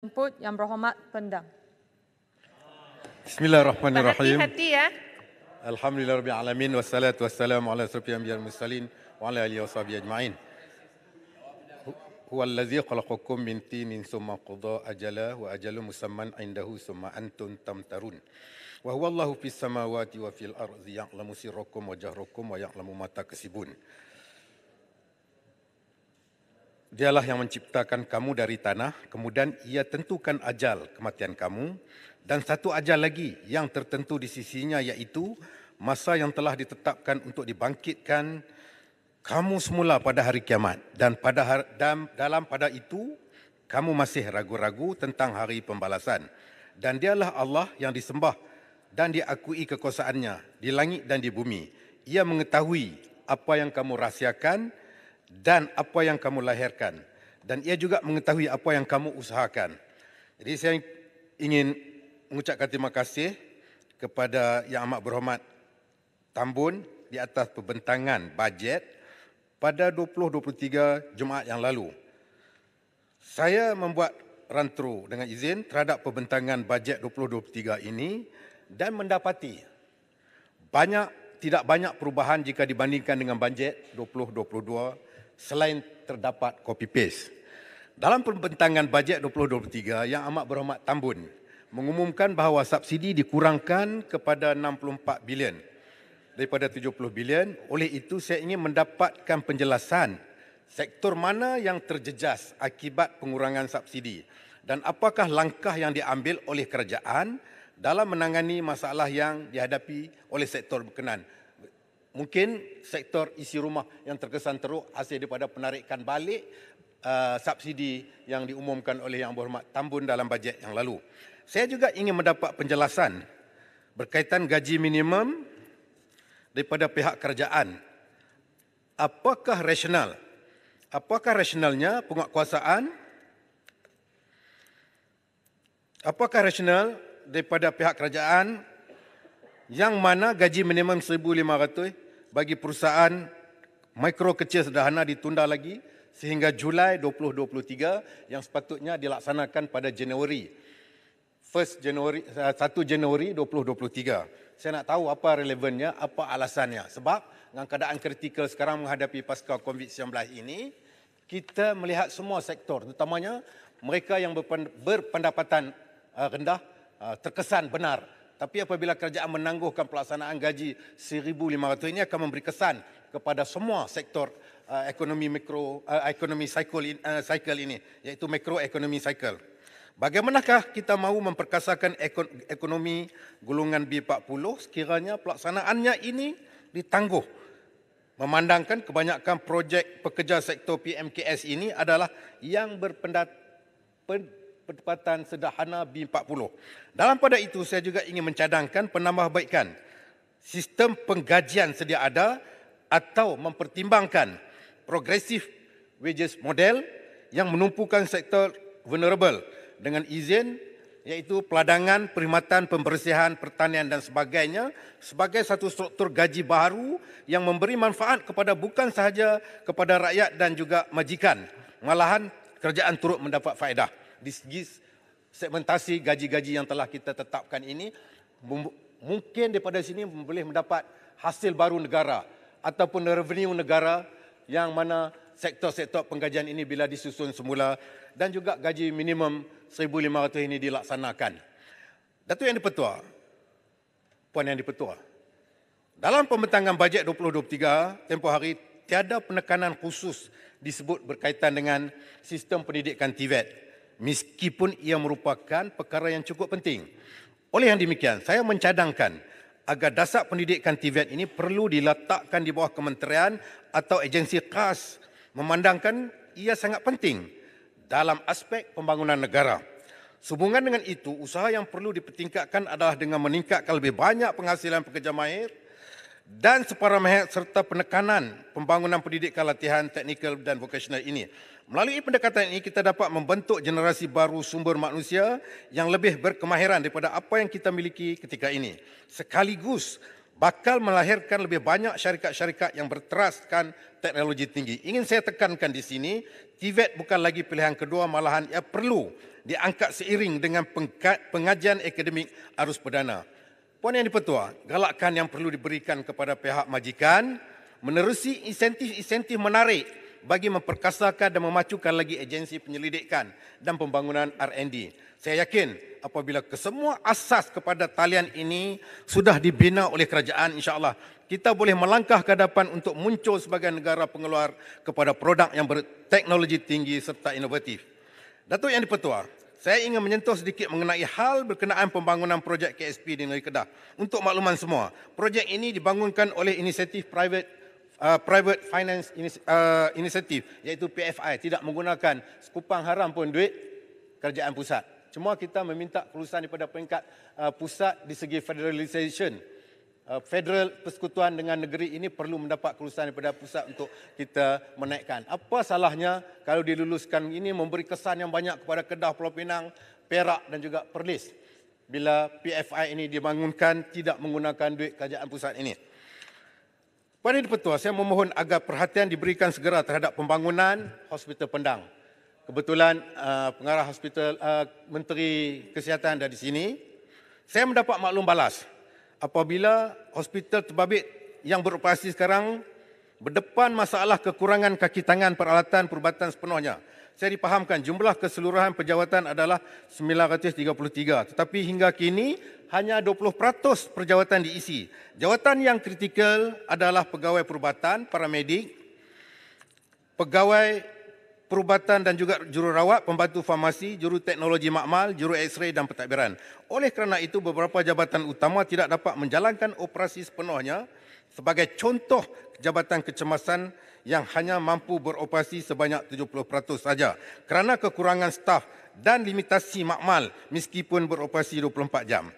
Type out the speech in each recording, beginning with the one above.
Input Yang Berhormat Pendang. Bismillahirrahmanirrahim. Hati-hati ya. Alhamdulillahirabbil alamin wassalatu wassalamu ala asyrafil anbiya'i wal mursalin wa ala alihi washabihi ajma'in. Huwallazi khalaqakum min tinin tsumma qada ajala wa ajalun musamman indahu tsumma antum tamtarun. Wa huwallahu fis samawati wa fil ardi ya'lamu sirrakum wa jahrakum wa ya'lamu ma taksibun. Dialah yang menciptakan kamu dari tanah, kemudian ia tentukan ajal kematian kamu, dan satu ajal lagi yang tertentu di sisinya, iaitu masa yang telah ditetapkan untuk dibangkitkan kamu semula pada hari kiamat. Dan pada itu, kamu masih ragu-ragu tentang hari pembalasan. Dan dialah Allah yang disembah dan diakui kekuasaannya di langit dan di bumi. Ia mengetahui apa yang kamu rahsiakan dan apa yang kamu lahirkan, dan ia juga mengetahui apa yang kamu usahakan. Jadi saya ingin mengucapkan terima kasih kepada Yang Amat Berhormat Tambun di atas pembentangan bajet pada 2023 Jumaat yang lalu. Saya membuat run-through dengan izin terhadap pembentangan bajet 2023 ini dan mendapati tidak banyak perubahan jika dibandingkan dengan bajet 2022 selain terdapat copy paste. Dalam pembentangan bajet 2023, Yang Amat Berhormat Tambun mengumumkan bahawa subsidi dikurangkan kepada 64 bilion daripada 70 bilion. Oleh itu, saya ingin mendapatkan penjelasan sektor mana yang terjejas akibat pengurangan subsidi dan apakah langkah yang diambil oleh kerajaan dalam menangani masalah yang dihadapi oleh sektor berkenaan. Mungkin sektor isi rumah yang terkesan teruk hasil daripada penarikan balik subsidi yang diumumkan oleh Yang Berhormat Tambun dalam bajet yang lalu. Saya juga ingin mendapat penjelasan berkaitan gaji minimum daripada pihak kerajaan. Apakah rasional? Apakah rasionalnya penguatkuasaan? Apakah rasional daripada pihak kerajaan yang mana gaji minimum 1,500 bagi perusahaan mikro kecil sederhana ditunda lagi sehingga Julai 2023 yang sepatutnya dilaksanakan pada 1 Januari 2023. Saya nak tahu apa relevannya, apa alasannya. Sebab dengan keadaan kritikal sekarang menghadapi pasca COVID-19 ini, kita melihat semua sektor, terutamanya mereka yang berpendapatan rendah, terkesan benar. Tapi apabila kerajaan menangguhkan pelaksanaan gaji 1,500 ini akan memberi kesan kepada semua sektor ekonomi cycle ini, iaitu makroekonomi cycle. Bagaimanakah kita mahu memperkasakan ekonomi golongan B40 sekiranya pelaksanaannya ini ditangguh? Memandangkan kebanyakan projek pekerja sektor PMKS ini adalah yang pendapatan sederhana B40. Dalam pada itu, saya juga ingin mencadangkan penambahbaikan sistem penggajian sedia ada atau mempertimbangkan progressive wages model yang menumpukan sektor vulnerable dengan izin, iaitu peladangan, perkhidmatan, pembersihan, pertanian dan sebagainya sebagai satu struktur gaji baru yang memberi manfaat kepada bukan sahaja kepada rakyat dan juga majikan, malahan kerajaan turut mendapat faedah. Di segi segmentasi gaji-gaji yang telah kita tetapkan ini, mungkin daripada sini boleh mendapat hasil baru negara ataupun revenue negara yang mana sektor-sektor penggajian ini bila disusun semula dan juga gaji minimum 1,500 ini dilaksanakan. Datuk Yang di-Pertua, Puan Yang di-Pertua, dalam pembentangan bajet 2023 tempoh hari tiada penekanan khusus disebut berkaitan dengan sistem pendidikan TVET, meskipun ia merupakan perkara yang cukup penting. Oleh yang demikian, saya mencadangkan agar dasar pendidikan TVET ini perlu diletakkan di bawah kementerian atau agensi khas, memandangkan ia sangat penting dalam aspek pembangunan negara. Sehubungan dengan itu, usaha yang perlu dipertingkatkan adalah dengan meningkatkan lebih banyak penghasilan pekerja mahir dan separuh mahir serta penekanan pembangunan pendidikan latihan teknikal dan vokasional ini. Melalui pendekatan ini, kita dapat membentuk generasi baru sumber manusia yang lebih berkemahiran daripada apa yang kita miliki ketika ini. Sekaligus bakal melahirkan lebih banyak syarikat-syarikat yang berteraskan teknologi tinggi. Ingin saya tekankan di sini, TVET bukan lagi pilihan kedua, malahan ia perlu diangkat seiring dengan pengajian akademik arus perdana. Puan Yang di-Pertua, galakkan yang perlu diberikan kepada pihak majikan menerusi insentif-insentif menarik bagi memperkasakan dan memacukan lagi agensi penyelidikan dan pembangunan R&D. Saya yakin apabila kesemua asas kepada talian ini sudah dibina oleh kerajaan, insya-Allah kita boleh melangkah ke hadapan untuk muncul sebagai negara pengeluar kepada produk yang berteknologi tinggi serta inovatif. Datuk Yang di-Pertua, saya ingin menyentuh sedikit mengenai hal berkenaan pembangunan projek KSP di Negeri Kedah. Untuk makluman semua, projek ini dibangunkan oleh inisiatif Private Finance Initiative, iaitu PFI, tidak menggunakan sekupang haram pun duit kerajaan pusat. Cuma kita meminta kelulusan daripada peringkat pusat di segi federalisation. Federal persekutuan dengan negeri ini perlu mendapat kelulusan daripada pusat untuk kita menaikkan. Apa salahnya kalau diluluskan ini memberi kesan yang banyak kepada Kedah, Pulau Pinang, Perak dan juga Perlis bila PFI ini dibangunkan tidak menggunakan duit kerajaan pusat ini. Puan Yang di-Pertua, saya memohon agar perhatian diberikan segera terhadap pembangunan Hospital Pendang. Kebetulan pengarah hospital Menteri Kesihatan ada di sini. Saya mendapat maklum balas apabila hospital terbabit yang beroperasi sekarang berdepan masalah kekurangan kaki tangan peralatan perubatan sepenuhnya. Saya dipahamkan jumlah keseluruhan pejawatan adalah 933, tetapi hingga kini hanya 20% perjawatan diisi. Jawatan yang kritikal adalah pegawai perubatan, paramedik, pegawai perubatan dan juga jururawat, pembantu farmasi, juru teknologi makmal, juru X-ray dan pentadbiran. Oleh kerana itu, beberapa jabatan utama tidak dapat menjalankan operasi sepenuhnya sebagai contoh jabatan kecemasan yang hanya mampu beroperasi sebanyak 70% saja kerana kekurangan staf dan limitasi makmal meskipun beroperasi 24 jam.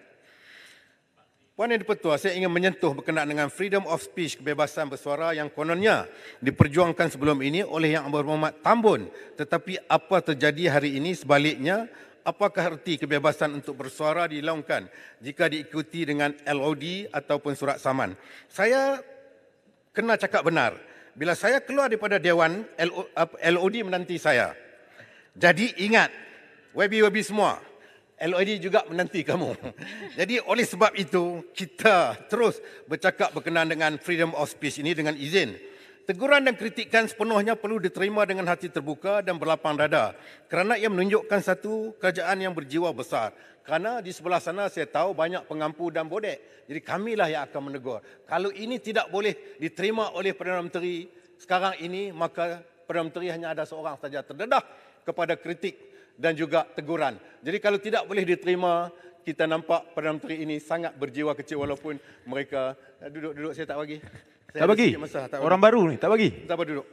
Puan Yang di-Pertua, saya ingin menyentuh berkenaan dengan freedom of speech, kebebasan bersuara yang kononnya diperjuangkan sebelum ini oleh Yang Berhormat Tambun. Tetapi apa terjadi hari ini sebaliknya? Apakah erti kebebasan untuk bersuara dilaungkan jika diikuti dengan LOD ataupun surat saman? Saya kena cakap benar. Bila saya keluar daripada Dewan, LOD menanti saya. Jadi ingat, WB semua, LOD juga menanti kamu. Jadi oleh sebab itu, kita terus bercakap berkenaan dengan freedom of speech ini dengan izin. Teguran dan kritikan sepenuhnya perlu diterima dengan hati terbuka dan berlapang dada kerana ia menunjukkan satu kerajaan yang berjiwa besar. Kerana di sebelah sana saya tahu banyak pengampu dan bodek. Jadi kamilah yang akan menegur. Kalau ini tidak boleh diterima oleh Perdana Menteri sekarang ini, maka Perdana Menteri hanya ada seorang saja terdedah kepada kritik dan juga teguran. Jadi kalau tidak boleh diterima, kita nampak Perdana Menteri ini sangat berjiwa kecil walaupun mereka duduk saya tak bagi. Tak bagi? Orang baru ni, tak bagi? Tak apa, duduk.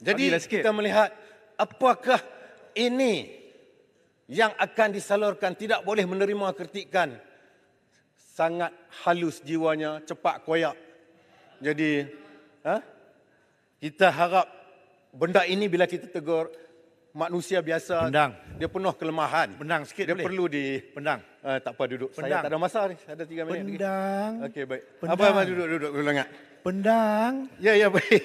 Jadi kita melihat apakah ini yang akan disalurkan, tidak boleh menerima kritikan. Sangat halus jiwanya, cepat koyak. Jadi kita harap benda ini bila kita tegur manusia biasa, Pendang. dia penuh kelemahan. Pendang sikit dia boleh? perlu di... Pendang. tak apa, duduk. Pendang. Saya tak ada masa ni. Ada 3 minit lagi. Pendang. Okey, baik. Pendang. Apa duduk ingat. Pendang. Ya, baik.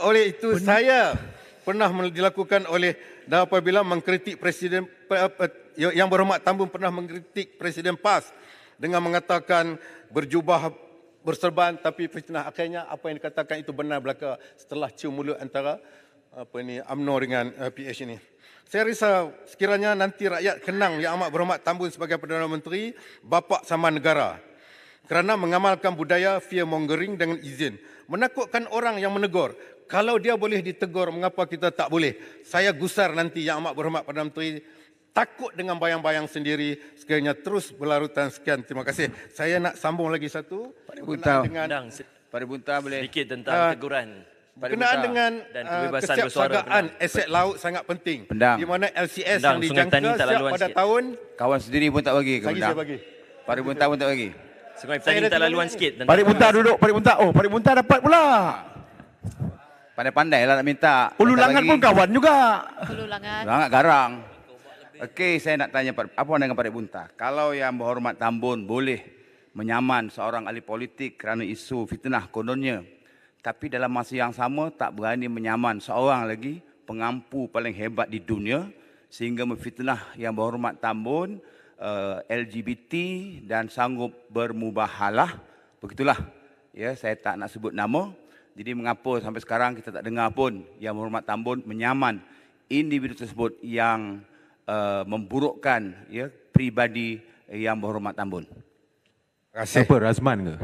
Oleh itu saya pernah dilakukan oleh dan apabila mengkritik Presiden Yang Berhormat Tambun pernah mengkritik Presiden PAS dengan mengatakan berjubah berserban tapi fitnah. Akhirnya apa yang dikatakan itu benar belaka setelah cium mulut antara UMNO dengan PH ini. Saya risau sekiranya nanti rakyat kenang Yang Amat Berhormat Tambun sebagai Perdana Menteri, bapa sama negara. Kerana mengamalkan budaya fear mongering dengan izin. Menakutkan orang yang menegur. Kalau dia boleh ditegur, mengapa kita tak boleh? Saya gusar nanti Yang Amat Berhormat Perdana Menteri takut dengan bayang-bayang sendiri sekiranya terus berlarutan. Sekian, terima kasih. Saya nak sambung lagi satu. Dengan Pada Bunta boleh. sedikit tentang teguran. Berkenaan dengan Dan kebebasan bersuara, kesiapsagaan Pendang. aset laut sangat penting. Pendang. Di mana LCS Pendang, yang Sungai dijangka Petani tak siap laluan pada sikit. tahun Kawan sendiri pun tak bagi ke lagi Pendang? saya bagi. Pada Bunta pun tak bagi. Sungai Saya Petani ada tak 3 laluan minit sikit. Pada Bunta duduk, Pada Bunta. Oh, Pada Bunta dapat pula. Pandai-pandai lah nak minta. Ulu Tak Langat bagi. pun kawan juga. Hulu Langat. Langat garang. Okey, saya nak tanya apa dengan Pada Bunta. Kalau Yang Berhormat Tambun boleh menyaman seorang ahli politik kerana isu fitnah kononnya. Tapi dalam masa yang sama tak berani menyaman seorang lagi pengampu paling hebat di dunia sehingga memfitnah Yang Berhormat Tambun, LGBT dan sanggup bermubahalah. Begitulah. Ya, saya tak nak sebut nama. Jadi mengapa sampai sekarang kita tak dengar pun Yang Berhormat Tambun menyaman individu tersebut yang memburukkan ya peribadi Yang Berhormat Tambun. Terima kasih. Siapa, Razman ke?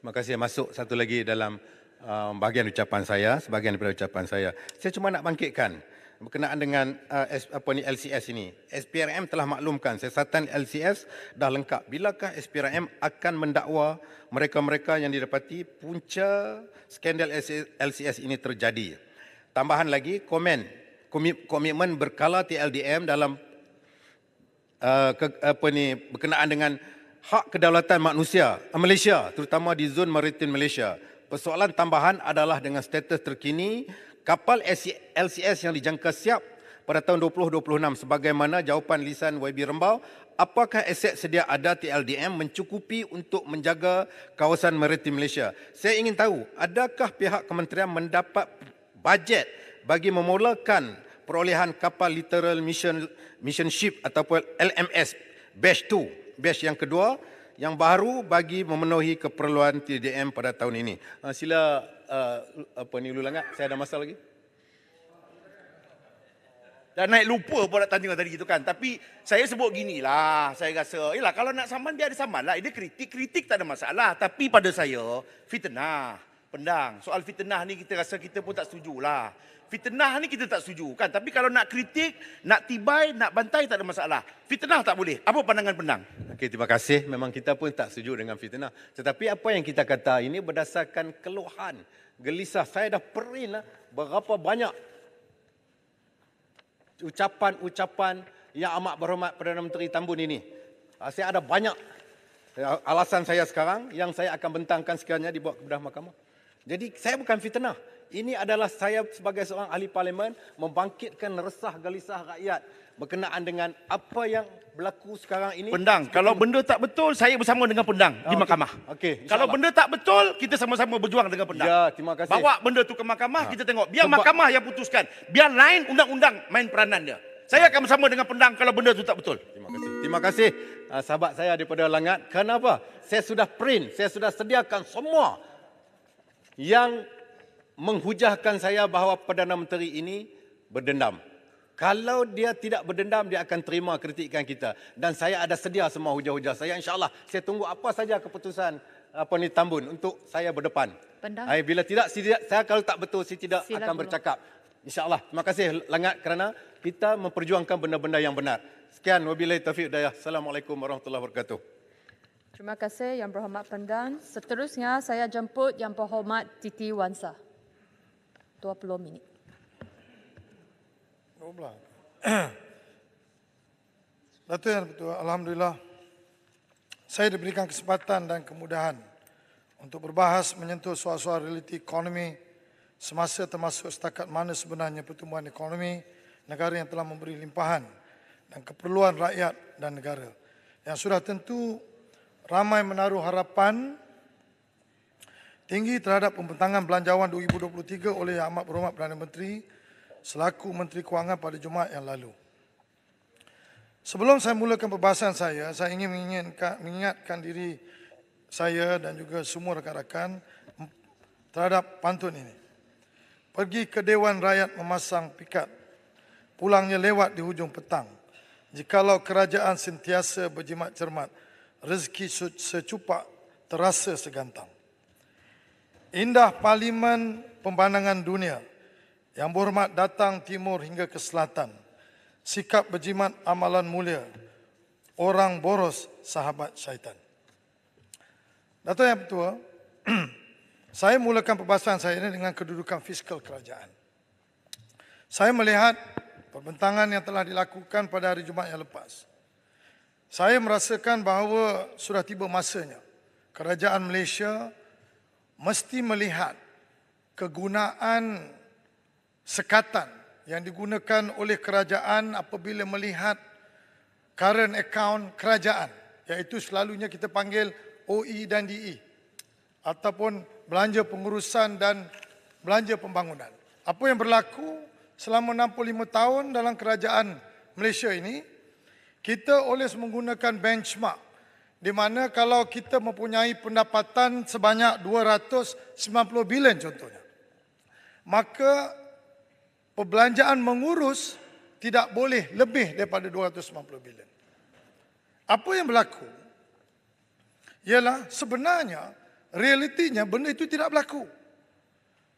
Terima kasih. Masuk satu lagi dalam bahagian ucapan saya, sebahagian daripada ucapan saya. Saya cuma nak bangkitkan berkenaan dengan LCS ini. SPRM telah maklumkan siasatan LCS dah lengkap. Bilakah SPRM akan mendakwa mereka-mereka yang didapati punca skandal LCS ini terjadi? Tambahan lagi, komitmen berkala TLDM dalam berkenaan dengan hak kedaulatan manusia Malaysia, terutama di zon maritim Malaysia. Persoalan tambahan adalah dengan status terkini kapal LCS yang dijangka siap pada tahun 2026 sebagaimana jawapan lisan YB Rembau, apakah aset sedia ada TLDM mencukupi untuk menjaga kawasan maritim Malaysia? Saya ingin tahu, adakah pihak kementerian mendapat bajet bagi memulakan perolehan kapal Literal Mission Ship ataupun LMS Batch 2, batch yang kedua yang baru bagi memenuhi keperluan TLDM pada tahun ini. Sila Ulu Langat, saya ada masalah lagi. Dah naik lupa pun nak tanya tadi gitu kan. Tapi saya sebut ginilah, saya rasa, yelah kalau nak saman biar dia saman lah. Dia kritik tak ada masalah. Tapi pada saya, fitnah, pendang. Soal fitnah ni kita rasa kita pun tak setuju lah. Fitnah ni kita tak setuju kan. Tapi kalau nak kritik, nak tibai, nak bantai tak ada masalah. Fitnah tak boleh. Apa pandangan pendang? Okey, terima kasih. Memang kita pun tak setuju dengan fitnah. Tetapi apa yang kita kata ini berdasarkan keluhan, gelisah. Saya dah print lah berapa banyak ucapan-ucapan yang amat berhormat Perdana Menteri Tambun ini. Saya ada banyak alasan saya sekarang yang saya akan bentangkan sekiranya dibawa ke bedah mahkamah. Jadi saya bukan fitnah. Ini adalah saya sebagai seorang ahli parlimen membangkitkan resah gelisah rakyat berkenaan dengan apa yang berlaku sekarang ini. Pendang, kalau benda tak betul, saya bersama dengan pendang di mahkamah. Okey, kalau benda tak betul, kita sama-sama berjuang dengan pendang. Ya, terima kasih. Bawa benda tu ke mahkamah, kita tengok. Biar mahkamah yang putuskan. Biar lain undang-undang main peranan dia. Saya akan bersama dengan pendang kalau benda tu tak betul. Terima kasih. Terima kasih sahabat saya daripada Langat. Kenapa? Saya sudah print, saya sudah sediakan semua yang menghujahkan saya bahawa Perdana Menteri ini berdendam. Kalau dia tidak berdendam, dia akan terima kritikan kita. Dan saya ada sedia semua hujah-hujah saya. InsyaAllah, saya tunggu apa saja keputusan Tambun untuk saya berdepan. Pendang. Bila tidak, saya kalau tak betul, saya tidak Sila akan dulu. bercakap. InsyaAllah. Terima kasih Langat kerana kita memperjuangkan benda-benda yang benar. Sekian, wabillahi taufiq hidayah. Assalamualaikum warahmatullahi wabarakatuh. Terima kasih Yang Berhormat Pendang. Seterusnya saya jemput Yang Berhormat Titi Wansa. 20 minit. 12. Datuk Yang Bertuah, Alhamdulillah saya diberikan kesempatan dan kemudahan untuk berbahas menyentuh soal-soal realiti ekonomi semasa termasuk setakat mana sebenarnya pertumbuhan ekonomi negara yang telah memberi limpahan dan keperluan rakyat dan negara. Yang sudah tentu ramai menaruh harapan tinggi terhadap pembentangan belanjawan 2023 oleh Yang Amat Berhormat Perdana Menteri selaku Menteri Kewangan pada Jumaat yang lalu. Sebelum saya mulakan perbahasan saya ingin mengingatkan diri saya dan juga semua rakan-rakan terhadap pantun ini. Pergi ke Dewan Rakyat memasang pikat, pulangnya lewat di hujung petang. Jikalau kerajaan sentiasa berjimat cermat, rezeki secupak terasa segantang. Indah parlimen pembandangan dunia, Yang Berhormat datang timur hingga ke selatan. Sikap berjimat amalan mulia, orang boros sahabat syaitan. Datuk Yang Bertuah, saya mulakan perbahasan saya ini dengan kedudukan fiskal kerajaan. Saya melihat perbentangan yang telah dilakukan pada hari Jumaat yang lepas. Saya merasakan bahawa sudah tiba masanya kerajaan Malaysia mesti melihat kegunaan sekatan yang digunakan oleh kerajaan apabila melihat current account kerajaan, iaitu selalunya kita panggil OE dan DE ataupun belanja pengurusan dan belanja pembangunan. Apa yang berlaku selama 65 tahun dalam kerajaan Malaysia ini, kita oleh menggunakan benchmark di mana kalau kita mempunyai pendapatan sebanyak 290 bilion contohnya, maka perbelanjaan mengurus tidak boleh lebih daripada 290 bilion. Apa yang berlaku ialah sebenarnya realitinya benda itu tidak berlaku.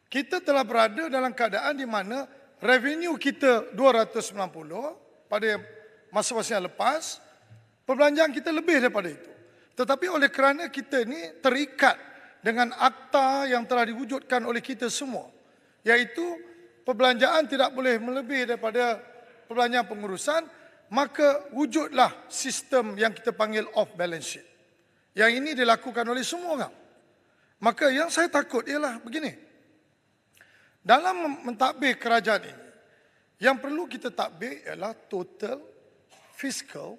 Kita telah berada dalam keadaan di mana revenue kita 290 pada masa-masa yang lepas, perbelanjaan kita lebih daripada itu. Tetapi oleh kerana kita ini terikat dengan akta yang telah diwujudkan oleh kita semua, iaitu perbelanjaan tidak boleh melebihi daripada perbelanjaan pengurusan, maka wujudlah sistem yang kita panggil off balance sheet. Yang ini dilakukan oleh semua orang. Maka yang saya takut ialah begini. Dalam mentadbir kerajaan ini, yang perlu kita tadbir ialah total fiscal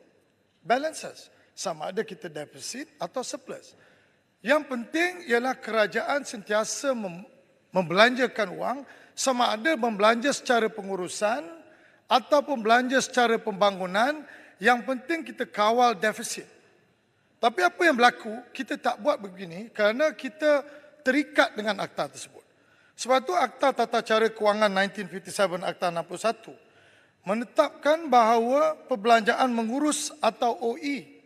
balances. Sama ada kita defisit atau surplus. Yang penting ialah kerajaan sentiasa membelanjakan wang, sama ada membelanja secara pengurusan ataupun belanja secara pembangunan, yang penting kita kawal defisit. Tapi apa yang berlaku, kita tak buat begini kerana kita terikat dengan akta tersebut. Sebab itu Akta Tata Cara Kewangan 1957, Akta 61, menetapkan bahawa perbelanjaan mengurus atau OE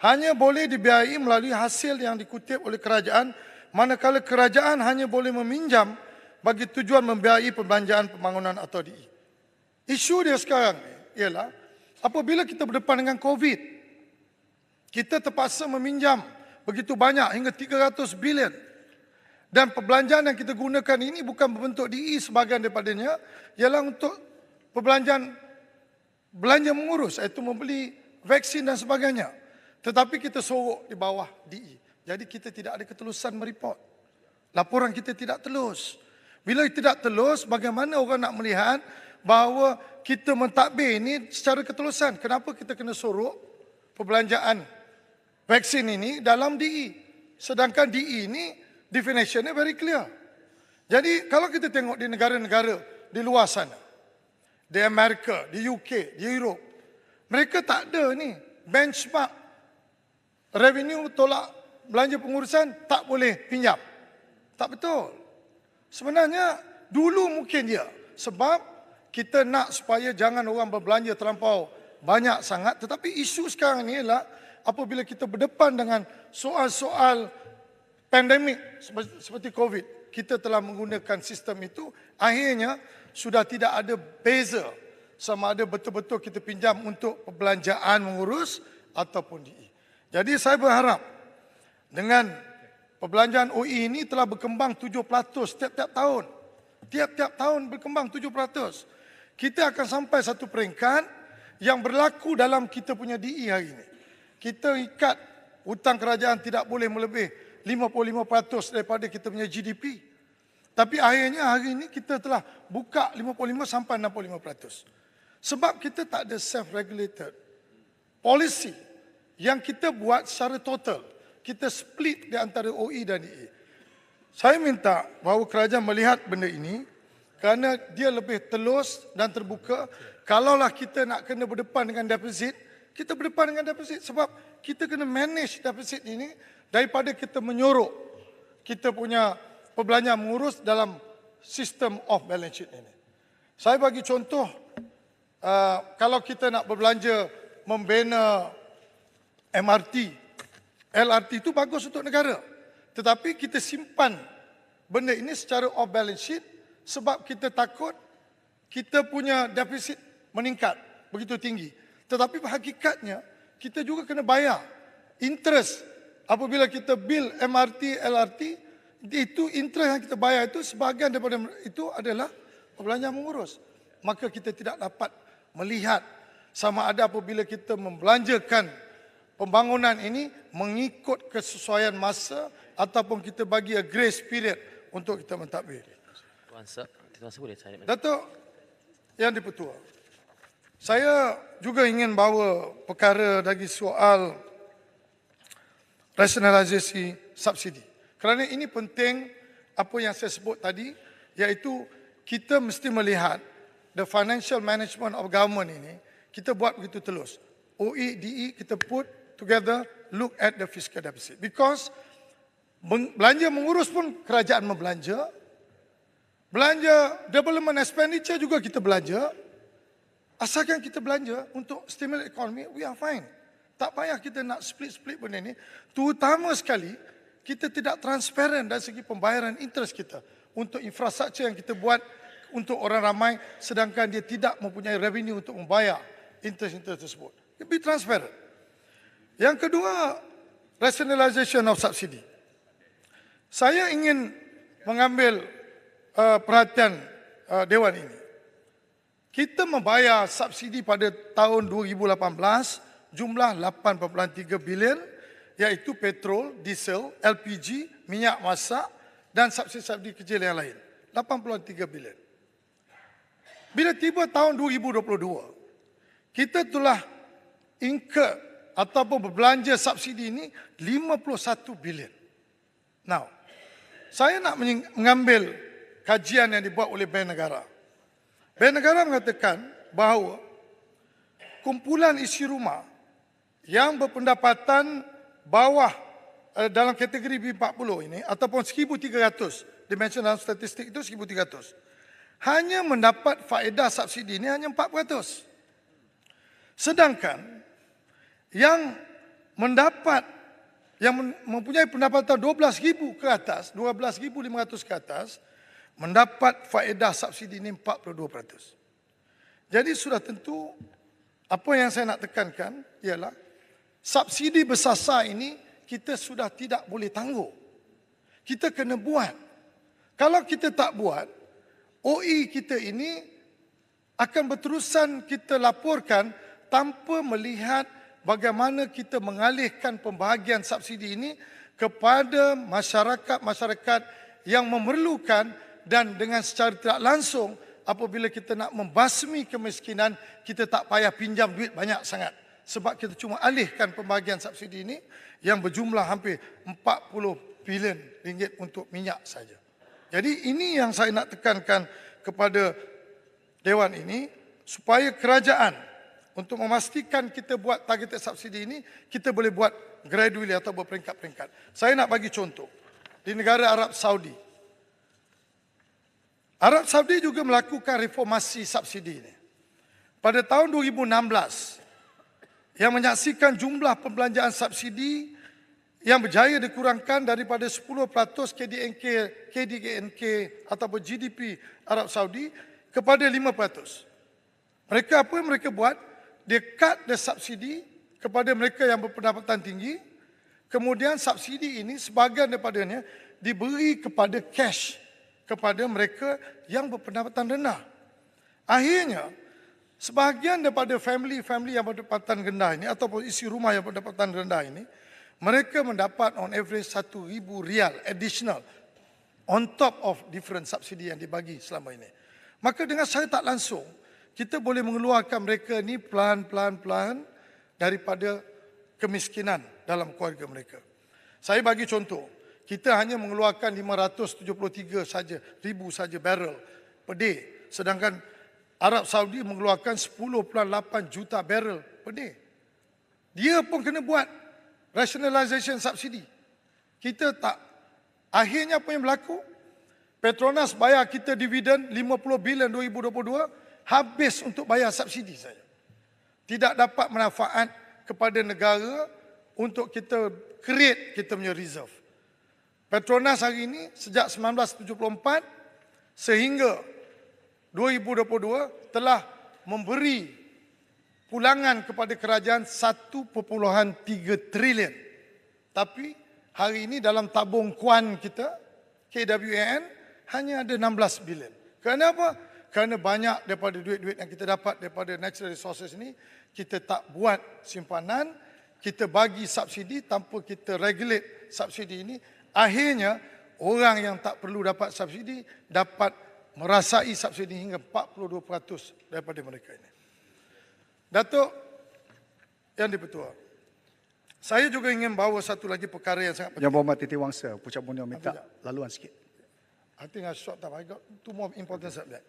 hanya boleh dibiayai melalui hasil yang dikutip oleh kerajaan, manakala kerajaan hanya boleh meminjam bagi tujuan membiayai perbelanjaan pembangunan atau DE. Isu dia sekarang ialah apabila kita berdepan dengan COVID, kita terpaksa meminjam begitu banyak hingga 300 bilion. Dan perbelanjaan yang kita gunakan ini bukan berbentuk DE sebahagian daripadanya, ialah untuk perbelanjaan belanja mengurus, iaitu membeli vaksin dan sebagainya. Tetapi kita sorok di bawah DE. Jadi kita tidak ada ketelusan mereport. Laporan kita tidak telus. Bila tidak telus, bagaimana orang nak melihat bahawa kita mentadbir ini secara ketelusan? Kenapa kita kena sorok perbelanjaan vaksin ini dalam DE? Sedangkan DE ini definitionnya very clear. Jadi kalau kita tengok di negara-negara di luar sana, di Amerika, di UK, di Europe, mereka tak ada ni benchmark revenue tolak belanja pengurusan tak boleh pinjam. Tak betul. Sebenarnya dulu mungkin dia. Sebab kita nak supaya jangan orang berbelanja terlampau banyak sangat. Tetapi isu sekarang ni ialah apabila kita berdepan dengan soal-soal pandemik seperti COVID, kita telah menggunakan sistem itu, akhirnya sudah tidak ada beza sama ada betul-betul kita pinjam untuk perbelanjaan mengurus ataupun DE. Jadi saya berharap dengan perbelanjaan OE ini telah berkembang 7% setiap-tiap tahun. Tiap-tiap tahun berkembang 7%. Kita akan sampai satu peringkat yang berlaku dalam kita punya DE hari ini. Kita ikat hutang kerajaan tidak boleh melebihi 55% daripada kita punya GDP. Tapi akhirnya hari ini kita telah buka 55 sampai 65%. Sebab kita tak ada self-regulated policy yang kita buat secara total. Kita split di antara OE dan DE. Saya minta bahawa kerajaan melihat benda ini kerana dia lebih telus dan terbuka. Kalaulah kita nak kena berdepan dengan defisit, kita berdepan dengan defisit. Sebab kita kena manage defisit ini daripada kita menyorok kita punya perbelanjaan mengurus dalam sistem off balance sheet ini. Saya bagi contoh, kalau kita nak berbelanja membina MRT, LRT itu bagus untuk negara. Tetapi kita simpan benda ini secara off balance sheet sebab kita takut kita punya defisit meningkat begitu tinggi. Tetapi hakikatnya kita juga kena bayar interest apabila kita bil MRT, LRT, itu interest yang kita bayar itu sebahagian daripada itu adalah perbelanjaan mengurus. Maka kita tidak dapat melihat sama ada apabila kita membelanjakan pembangunan ini mengikut kesesuaian masa ataupun kita bagi a grace period untuk kita mentadbir. Tuan Sir boleh saya. Datuk Yang di-Pertua, saya juga ingin bawa perkara dari soal rasionalisasi subsidi. Kerana ini penting apa yang saya sebut tadi, iaitu kita mesti melihat the financial management of government ini, kita buat begitu telus. OE, DE, kita put together, look at the fiscal deficit. Because belanja mengurus pun kerajaan membelanja, belanja development expenditure juga kita belanja. Asalkan kita belanja untuk stimulate ekonomi, we are fine. Tak payah kita nak split-split benda ni. Terutama sekali, kita tidak transparan dari segi pembayaran interest kita untuk infrastruktur yang kita buat untuk orang ramai, sedangkan dia tidak mempunyai revenue untuk membayar interest-interest tersebut. Be transparent. Yang kedua, rationalization of subsidi. Saya ingin mengambil perhatian Dewan ini. Kita membayar subsidi pada tahun 2018 jumlah 8.3 bilion, iaitu petrol, diesel, LPG, minyak masak dan subsidi kecil yang lain. 8.3 bilion. Bila tiba tahun 2022, kita telah incur ataupun berbelanja subsidi ini 51 bilion. Now, saya nak mengambil kajian yang dibuat oleh Bank Negara. Bank Negara mengatakan bahawa kumpulan isi rumah yang berpendapatan bawah dalam kategori B40 ini ataupun 1,300, dimension dalam statistik itu 1,300, hanya mendapat faedah subsidi ini hanya 4%. Sedangkan yang mempunyai pendapatan 12,000 ke atas, 12,500 ke atas, mendapat faedah subsidi ini 42%. Jadi sudah tentu apa yang saya nak tekankan ialah subsidi bersasar ini kita sudah tidak boleh tangguh. Kita kena buat. Kalau kita tak buat, OE kita ini akan berterusan kita laporkan tanpa melihat bagaimana kita mengalihkan pembahagian subsidi ini kepada masyarakat-masyarakat yang memerlukan, dan dengan secara tidak langsung apabila kita nak membasmi kemiskinan, kita tak payah pinjam duit banyak sangat. Sebab kita cuma alihkan pembahagian subsidi ini yang berjumlah hampir 40 bilion ringgit untuk minyak saja. Jadi ini yang saya nak tekankan kepada Dewan ini, supaya kerajaan untuk memastikan kita buat targeted subsidi ini, kita boleh buat gradually atau berperingkat-peringkat. Saya nak bagi contoh. Di negara Arab Saudi. Arab Saudi juga melakukan reformasi subsidi ini. Pada tahun 2016, yang menyaksikan jumlah pembelanjaan subsidi yang berjaya dikurangkan daripada 10% KDNK ataupun GDP Arab Saudi kepada 5%. Mereka apa yang mereka buat? Dia cut the subsidi kepada mereka yang berpendapatan tinggi. Kemudian subsidi ini sebahagian daripadanya diberi kepada cash kepada mereka yang berpendapatan rendah. Akhirnya, sebahagian daripada family yang berpendapatan rendah ini ataupun isi rumah yang berpendapatan rendah ini, mereka mendapat on average RM1,000 additional on top of different subsidi yang dibagi selama ini. Maka dengan secara tak langsung, kita boleh mengeluarkan mereka ni pelan-pelan daripada kemiskinan dalam keluarga mereka. Saya bagi contoh, kita hanya mengeluarkan 573 ribu saja barrel per day, sedangkan Arab Saudi mengeluarkan 10.8 juta barrel per day. Dia pun kena buat rationalization subsidi. Kita tak. Akhirnya apa yang berlaku? Petronas bayar kita dividen 50 bilion 2022, habis untuk bayar subsidi saja. Tidak dapat manfaat kepada negara untuk kita create kita punya reserve. Petronas hari ini sejak 1974 sehingga 2022 telah memberi pulangan kepada kerajaan 1.3 trilion. Tapi hari ini dalam tabung kuan kita, KWAN, hanya ada 16 bilion. Kenapa? Kerana banyak daripada duit-duit yang kita dapat daripada natural resources ini, kita tak buat simpanan, kita bagi subsidi tanpa kita regulate subsidi ini. Akhirnya, orang yang tak perlu dapat subsidi, dapat merasai subsidi hingga 42% daripada mereka ini. Datuk Yang di-Pertua, Saya juga ingin bawa satu lagi perkara yang sangat penting. Yang Berhormat Titi Wangsa, Pucuk Borneo minta laluan sikit. I think I short time. I got two more important subject.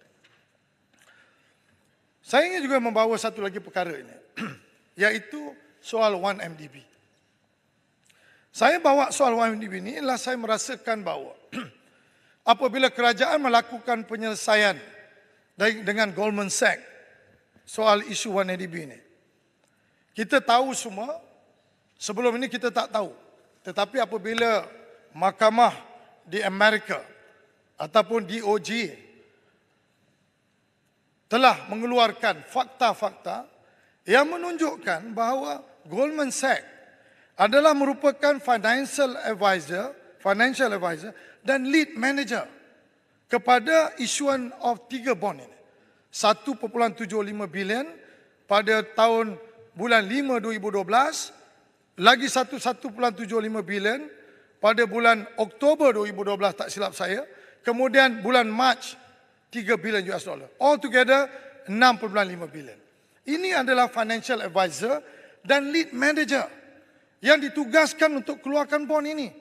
Saya ingin juga membawa satu lagi perkara ini, yaitu soal 1MDB. Saya bawa soal 1MDB ini ialah saya merasakan bahawa apabila kerajaan melakukan penyelesaian dengan Goldman Sachs soal isu 1MDB ini, kita tahu semua, sebelum ini kita tak tahu. Tetapi apabila mahkamah di Amerika ataupun DOJ telah mengeluarkan fakta-fakta yang menunjukkan bahawa Goldman Sachs adalah merupakan financial advisor dan lead manager kepada isuan of 3 bond ini. 1.75 bilion pada tahun bulan 5 2012, lagi 1.75 bilion pada bulan Oktober 2012 tak silap saya, kemudian bulan Mac 3 bilion US dollar. All together 6.5 bilion. Ini adalah financial advisor dan lead manager yang ditugaskan untuk keluarkan bond ini.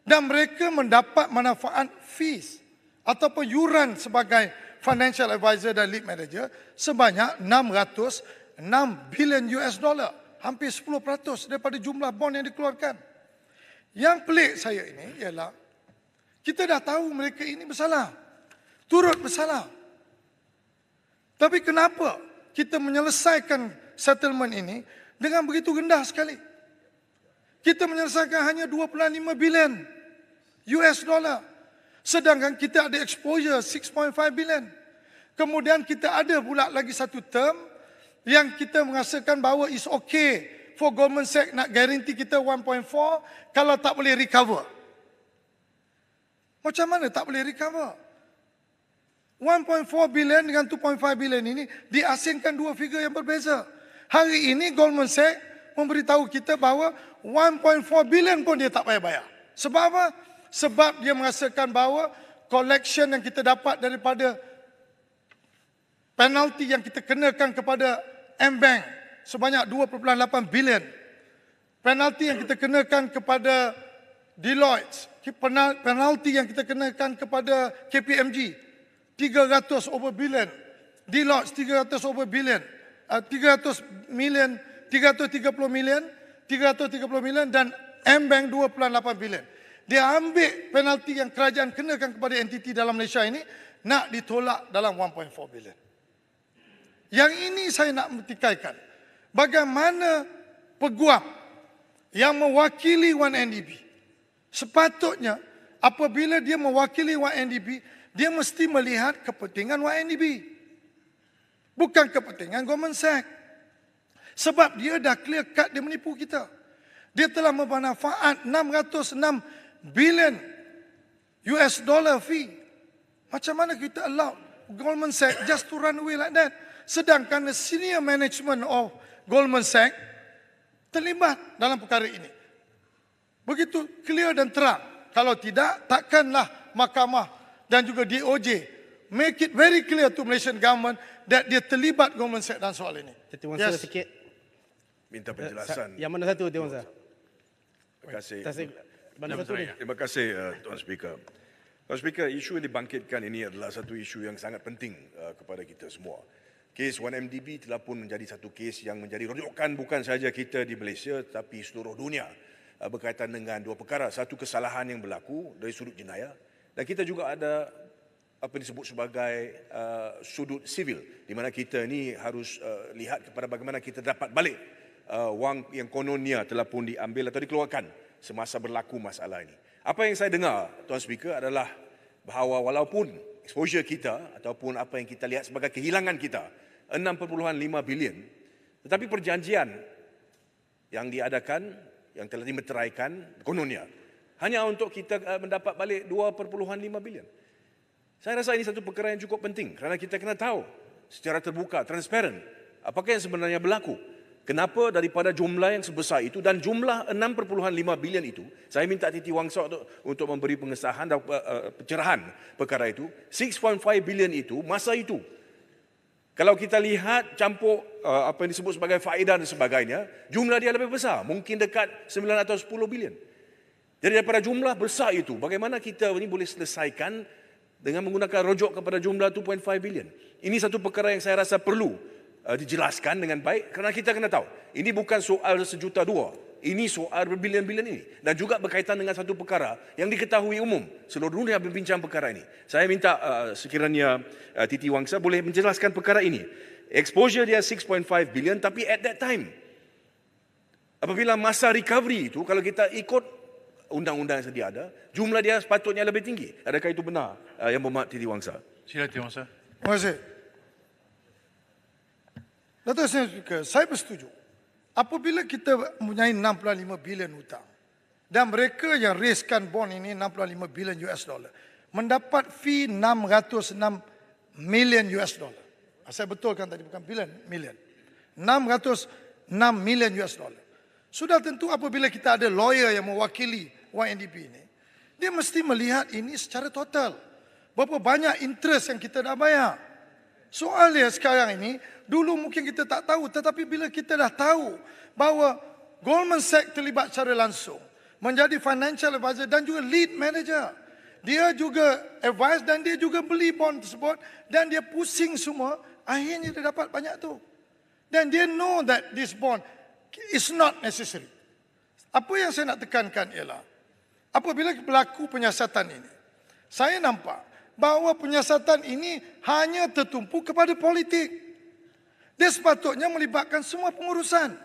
Dan mereka mendapat manfaat fees ataupun yuran sebagai financial advisor dan lead manager sebanyak 606 bilion US dollar. Hampir 10% daripada jumlah bond yang dikeluarkan. Yang pelik saya ini ialah kita dah tahu mereka ini bersalah. Turut bersalah. Tapi kenapa kita menyelesaikan settlement ini dengan begitu rendah sekali? Kita menyelesaikan hanya 2.5 bilion US dollar. Sedangkan kita ada exposure 6.5 bilion. Kemudian kita ada pula lagi satu term yang kita merasakan bahawa is okay for Goldman Sachs nak guarantee kita 1.4 kalau tak boleh recover. Macam mana tak boleh recover? 1.4 bilion dengan 2.5 bilion ini diasingkan dua figure yang berbeza. Hari ini Goldman Sachs memberitahu kita bahawa 1.4 bilion pun dia tak payah bayar. Sebab apa? Sebab dia merasakan bahawa collection yang kita dapat daripada penalti yang kita kenakan kepada M-Bank sebanyak 2.8 bilion. Penalti yang kita kenakan kepada Deloitte, penalti yang kita kenakan kepada KPMG 300 over billion, Deloitte 300 over billion, 330 million dan M-Bank 2.8 bilion. Dia ambil penalti yang kerajaan kenakan kepada entiti dalam Malaysia ini nak ditolak dalam 1.4 bilion. Yang ini saya nak metikaikan. Bagaimana peguam yang mewakili 1MDB sepatutnya apabila dia mewakili 1MDB, dia mesti melihat kepentingan 1MDB. Bukan kepentingan Goldman Sachs. Sebab dia dah clear cut dia menipu kita. Dia telah bermanfaat 606 bilion US dollar fee. Macam mana kita allow Goldman Sachs just to run away like that? Sedangkan the senior management of Goldman Sachs terlibat dalam perkara ini. Begitu clear dan terang. Kalau tidak, takkanlah mahkamah dan juga DOJ make it very clear to Malaysian government that dia terlibat Goldman Sachs dalam soal ini. Titi Wangsa sikit. Minta penjelasan. Yang mana satu, Titi Wangsa? Terima kasih. Mana satu ni? Terima kasih Tuan Speaker. Tuan Speaker, isu yang dibangkitkan ini adalah satu isu yang sangat penting kepada kita semua. Kes 1MDB telah pun menjadi satu kes yang menjadi rujukan bukan sahaja kita di Malaysia tapi seluruh dunia berkaitan dengan dua perkara. Satu, kesalahan yang berlaku dari sudut jenayah dan kita juga ada apa yang disebut sebagai sudut sivil di mana kita ini harus lihat kepada bagaimana kita dapat balik wang yang kononnya telah pun diambil atau dikeluarkan semasa berlaku masalah ini. Apa yang saya dengar, Tuan Speaker, adalah bahawa walaupun exposure kita ataupun apa yang kita lihat sebagai kehilangan kita 6.5 bilion, tetapi perjanjian yang diadakan, yang telah dimeteraikan kononnya hanya untuk kita mendapat balik 2.5 bilion. Saya rasa ini satu perkara yang cukup penting kerana kita kena tahu secara terbuka, transparan, apakah yang sebenarnya berlaku. Kenapa daripada jumlah yang sebesar itu dan jumlah 6.5 bilion itu, saya minta Titi Wangsa untuk memberi pengesahan dan pencerahan perkara itu. 6.5 bilion itu, masa itu, Kalau kita lihat campur apa yang disebut sebagai faedah dan sebagainya, jumlah dia lebih besar, mungkin dekat 9 atau 10 bilion. Jadi daripada jumlah besar itu, bagaimana kita ini boleh selesaikan dengan menggunakan rujuk kepada jumlah 2.5 bilion. Ini satu perkara yang saya rasa perlu dijelaskan dengan baik, kerana kita kena tahu, ini bukan soal 1 juta 2. Ini soal berbilion-bilion ini. Dan juga berkaitan dengan satu perkara yang diketahui umum. Seluruh dunia berbincang perkara ini. Saya minta sekiranya Titi Wangsa boleh menjelaskan perkara ini. Exposure dia 6.5 bilion, tapi at that time, apabila masa recovery itu, kalau kita ikut undang-undang yang sedia ada, jumlah dia sepatutnya lebih tinggi. Adakah itu benar, Yang Berhormat Titi Wangsa? Sila Titi Wangsa. Terima kasih. Datuk Seri Speaker, saya bersetuju. Apabila kita mempunyai 65 bilion hutang dan mereka yang raiskan bond ini 65 bilion US dollar mendapat fee 606 million US dollar. Saya betulkan tadi bukan bilion, million. 606 million US dollar. Sudah tentu apabila kita ada lawyer yang mewakili YNDP ini, dia mesti melihat ini secara total. Berapa banyak interest yang kita dah bayar. Soalnya sekarang ini, dulu mungkin kita tak tahu, tetapi bila kita dah tahu bahawa Goldman Sachs terlibat secara langsung, menjadi financial advisor dan juga lead manager, dia juga advise dan dia juga beli bond tersebut dan dia pusing semua, akhirnya dia dapat banyak tu. Dan dia know that this bond is not necessary. Apa yang saya nak tekankan ialah, apabila berlaku penyiasatan ini, saya nampak bahawa penyiasatan ini hanya tertumpu kepada politik. Dia sepatutnya melibatkan semua pengurusan.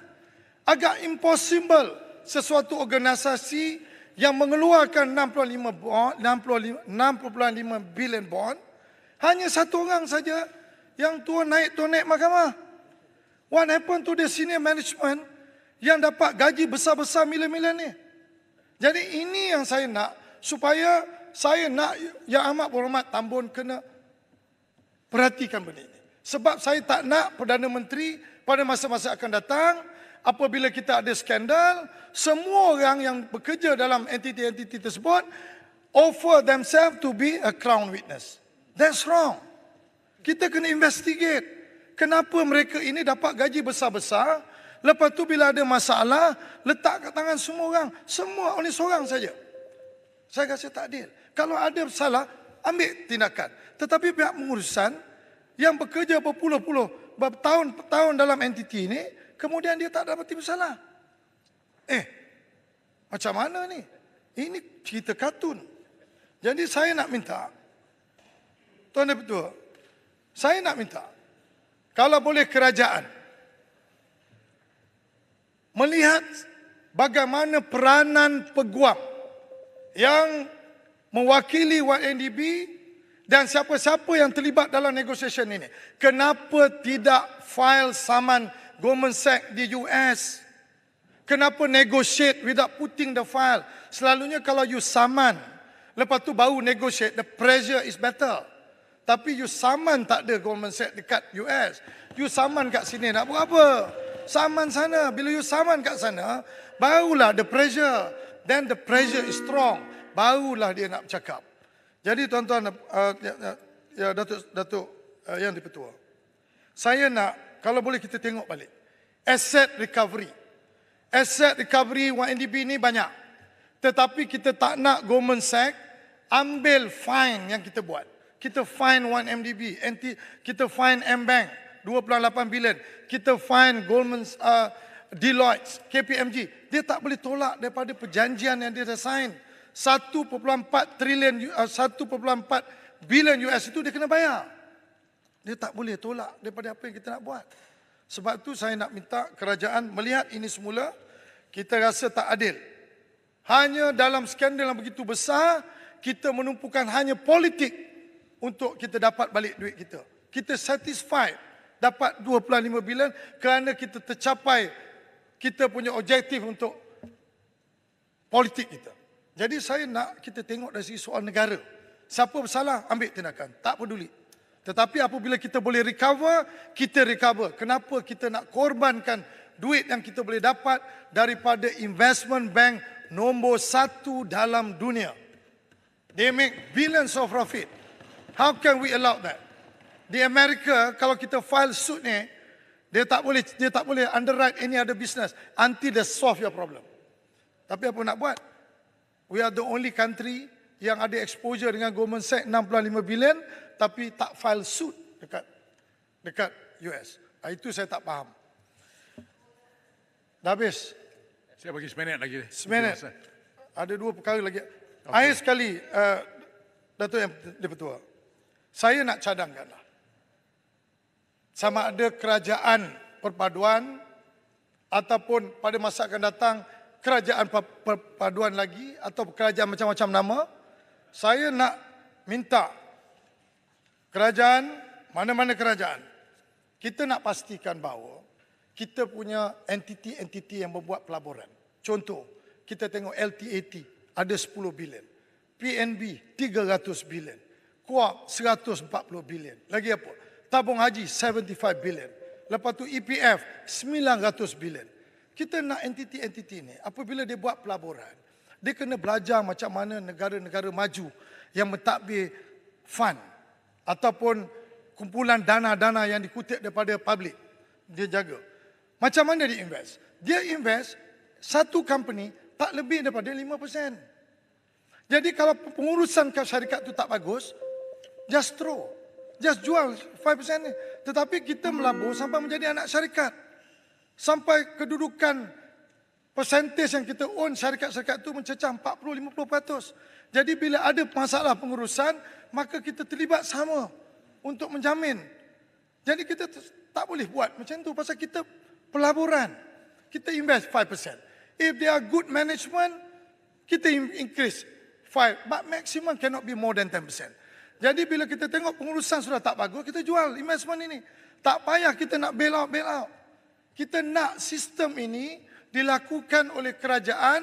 Agak impossible sesuatu organisasi yang mengeluarkan 6.5 bilion bond, hanya satu orang saja yang turun naik mahkamah. What happened to the senior management yang dapat gaji besar-besar milion-milion ni? Jadi ini yang saya nak, supaya saya nak Yang Amat Berhormat Tambun kena perhatikan benda ini. Sebab saya tak nak Perdana Menteri pada masa-masa akan datang, apabila kita ada skandal, semua orang yang bekerja dalam entiti-entiti tersebut offer themselves to be a crown witness. That's wrong. Kita kena investigate. Kenapa mereka ini dapat gaji besar-besar, lepas tu bila ada masalah, letak kat tangan semua orang. Semua, oleh seorang saja. Saya rasa tak adil. Kalau ada salah, ambil tindakan. Tetapi pihak pengurusan yang bekerja berpuluh-puluh bertahun-tahun dalam entiti ini, kemudian dia tak dapat masalah. Macam mana ni? Ini cerita kartun. Jadi saya nak minta, Tuan Dan Ketua, saya nak minta, kalau boleh kerajaan melihat bagaimana peranan peguam yang mewakili YNDP dan siapa-siapa yang terlibat dalam negosiasi ini. Kenapa tidak file saman Goldman Sachs di US? Kenapa negotiate without putting the file? Selalunya kalau you saman, lepas tu baru negotiate, the pressure is better. Tapi you saman tak ada Goldman Sachs dekat US. You saman kat sini nak buat apa? Saman sana. Bila you saman kat sana, barulah the pressure. Then the pressure is strong. Barulah dia nak bercakap. Jadi tuan-tuan, Datuk Yang di-Pertua, saya nak, kalau boleh kita tengok balik, asset recovery. Asset recovery YNDP ni banyak. Tetapi kita tak nak Goldman Sachs ambil fine yang kita buat. Kita fine 1MDB, kita fine M-Bank 2.8 bilion, kita fine Goldman, Deloitte, KPMG. Dia tak boleh tolak daripada perjanjian yang dia dah sign. 1.4 bilion US itu dia kena bayar. Dia tak boleh tolak daripada apa yang kita nak buat. Sebab tu saya nak minta kerajaan melihat ini semula. Kita rasa tak adil. Hanya dalam skandal yang begitu besar, kita menumpukan hanya politik untuk kita dapat balik duit kita. Kita satisfied dapat 2.5 bilion kerana kita tercapai kita punya objektif untuk politik kita. Jadi saya nak kita tengok dari segi soal negara. Siapa bersalah, ambil tindakan. Tak peduli. Tetapi apabila kita boleh recover, kita recover. Kenapa kita nak korbankan duit yang kita boleh dapat daripada investment bank nombor 1 dalam dunia? They make billions of profit. How can we allow that? Di Amerika kalau kita file suit ni, dia tak boleh underwrite any other business until they solve your problem. Tapi apa nak buat? We are the only country yang ada exposure dengan Goldman Sachs 65 bilion tapi tak file suit dekat US. Itu saya tak faham. Dah habis. Saya bagi seminit lagi. Seminit. Ada 2 perkara lagi. Akhir sekali, Datuk Yang Di-Pertua, saya nak cadangkanlah. Sama ada kerajaan perpaduan ataupun pada masa akan datang kerajaan perpaduan lagi atau kerajaan macam-macam nama, saya nak minta kerajaan, mana-mana kerajaan, kita nak pastikan bahawa kita punya entiti-entiti yang membuat pelaburan. Contoh, kita tengok LTAT ada 10 bilion, PNB 300 bilion, KUAP 140 bilion. Lagi apa? Tabung haji 75 bilion. Lepas tu EPF 900 bilion. Kita nak entiti-entiti ini apabila dia buat pelaburan, dia kena belajar macam mana negara-negara maju yang mentadbir fund ataupun kumpulan dana-dana yang dikutip daripada public. Dia jaga. Macam mana dia invest? Dia invest satu company tak lebih daripada 5%. Jadi kalau pengurusan syarikat itu tak bagus, just throw. Just jual 5% ni. Tetapi kita melabur sampai menjadi anak syarikat. Sampai kedudukan persentage yang kita own syarikat-syarikat itu mencecah 40-50%. Jadi bila ada masalah pengurusan, maka kita terlibat sama untuk menjamin. Jadi kita tak boleh buat macam tu pasal kita pelaburan. Kita invest 5%. If they are good management, kita increase 5%. But maximum cannot be more than 10%. Jadi bila kita tengok pengurusan sudah tak bagus, kita jual investment ini. Tak payah kita nak bail out. Kita nak sistem ini dilakukan oleh kerajaan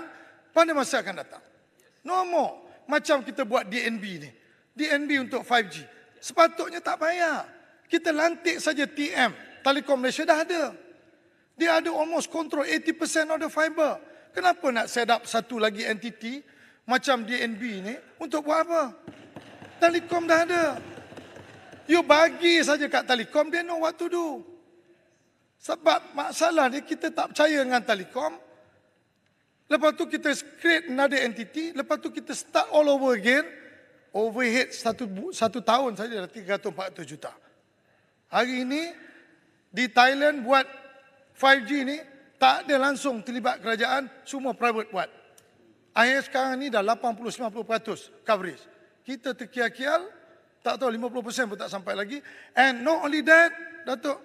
pada masa akan datang. No more. Macam kita buat DNB ni. DNB untuk 5G. Sepatutnya tak payah. Kita lantik saja TM. Telekom Malaysia dah ada. Dia ada almost control 80% of the fiber. Kenapa nak set up satu lagi entiti macam DNB ni untuk buat apa? Telekom dah ada. You bagi saja kat Telekom, dia know what to do. Sebab masalah ni kita tak percaya dengan Telekom. Lepas tu kita create another entity. Lepas tu kita start all over again. Overhead satu tahun saja dah 300-400 juta. Hari ini di Thailand buat 5G ni tak ada langsung terlibat kerajaan, semua private buat. Akhir sekarang ni dah 80-90% coverage. Kita terkial-kial, tak tahu 50% pun tak sampai lagi. And not only that, Datuk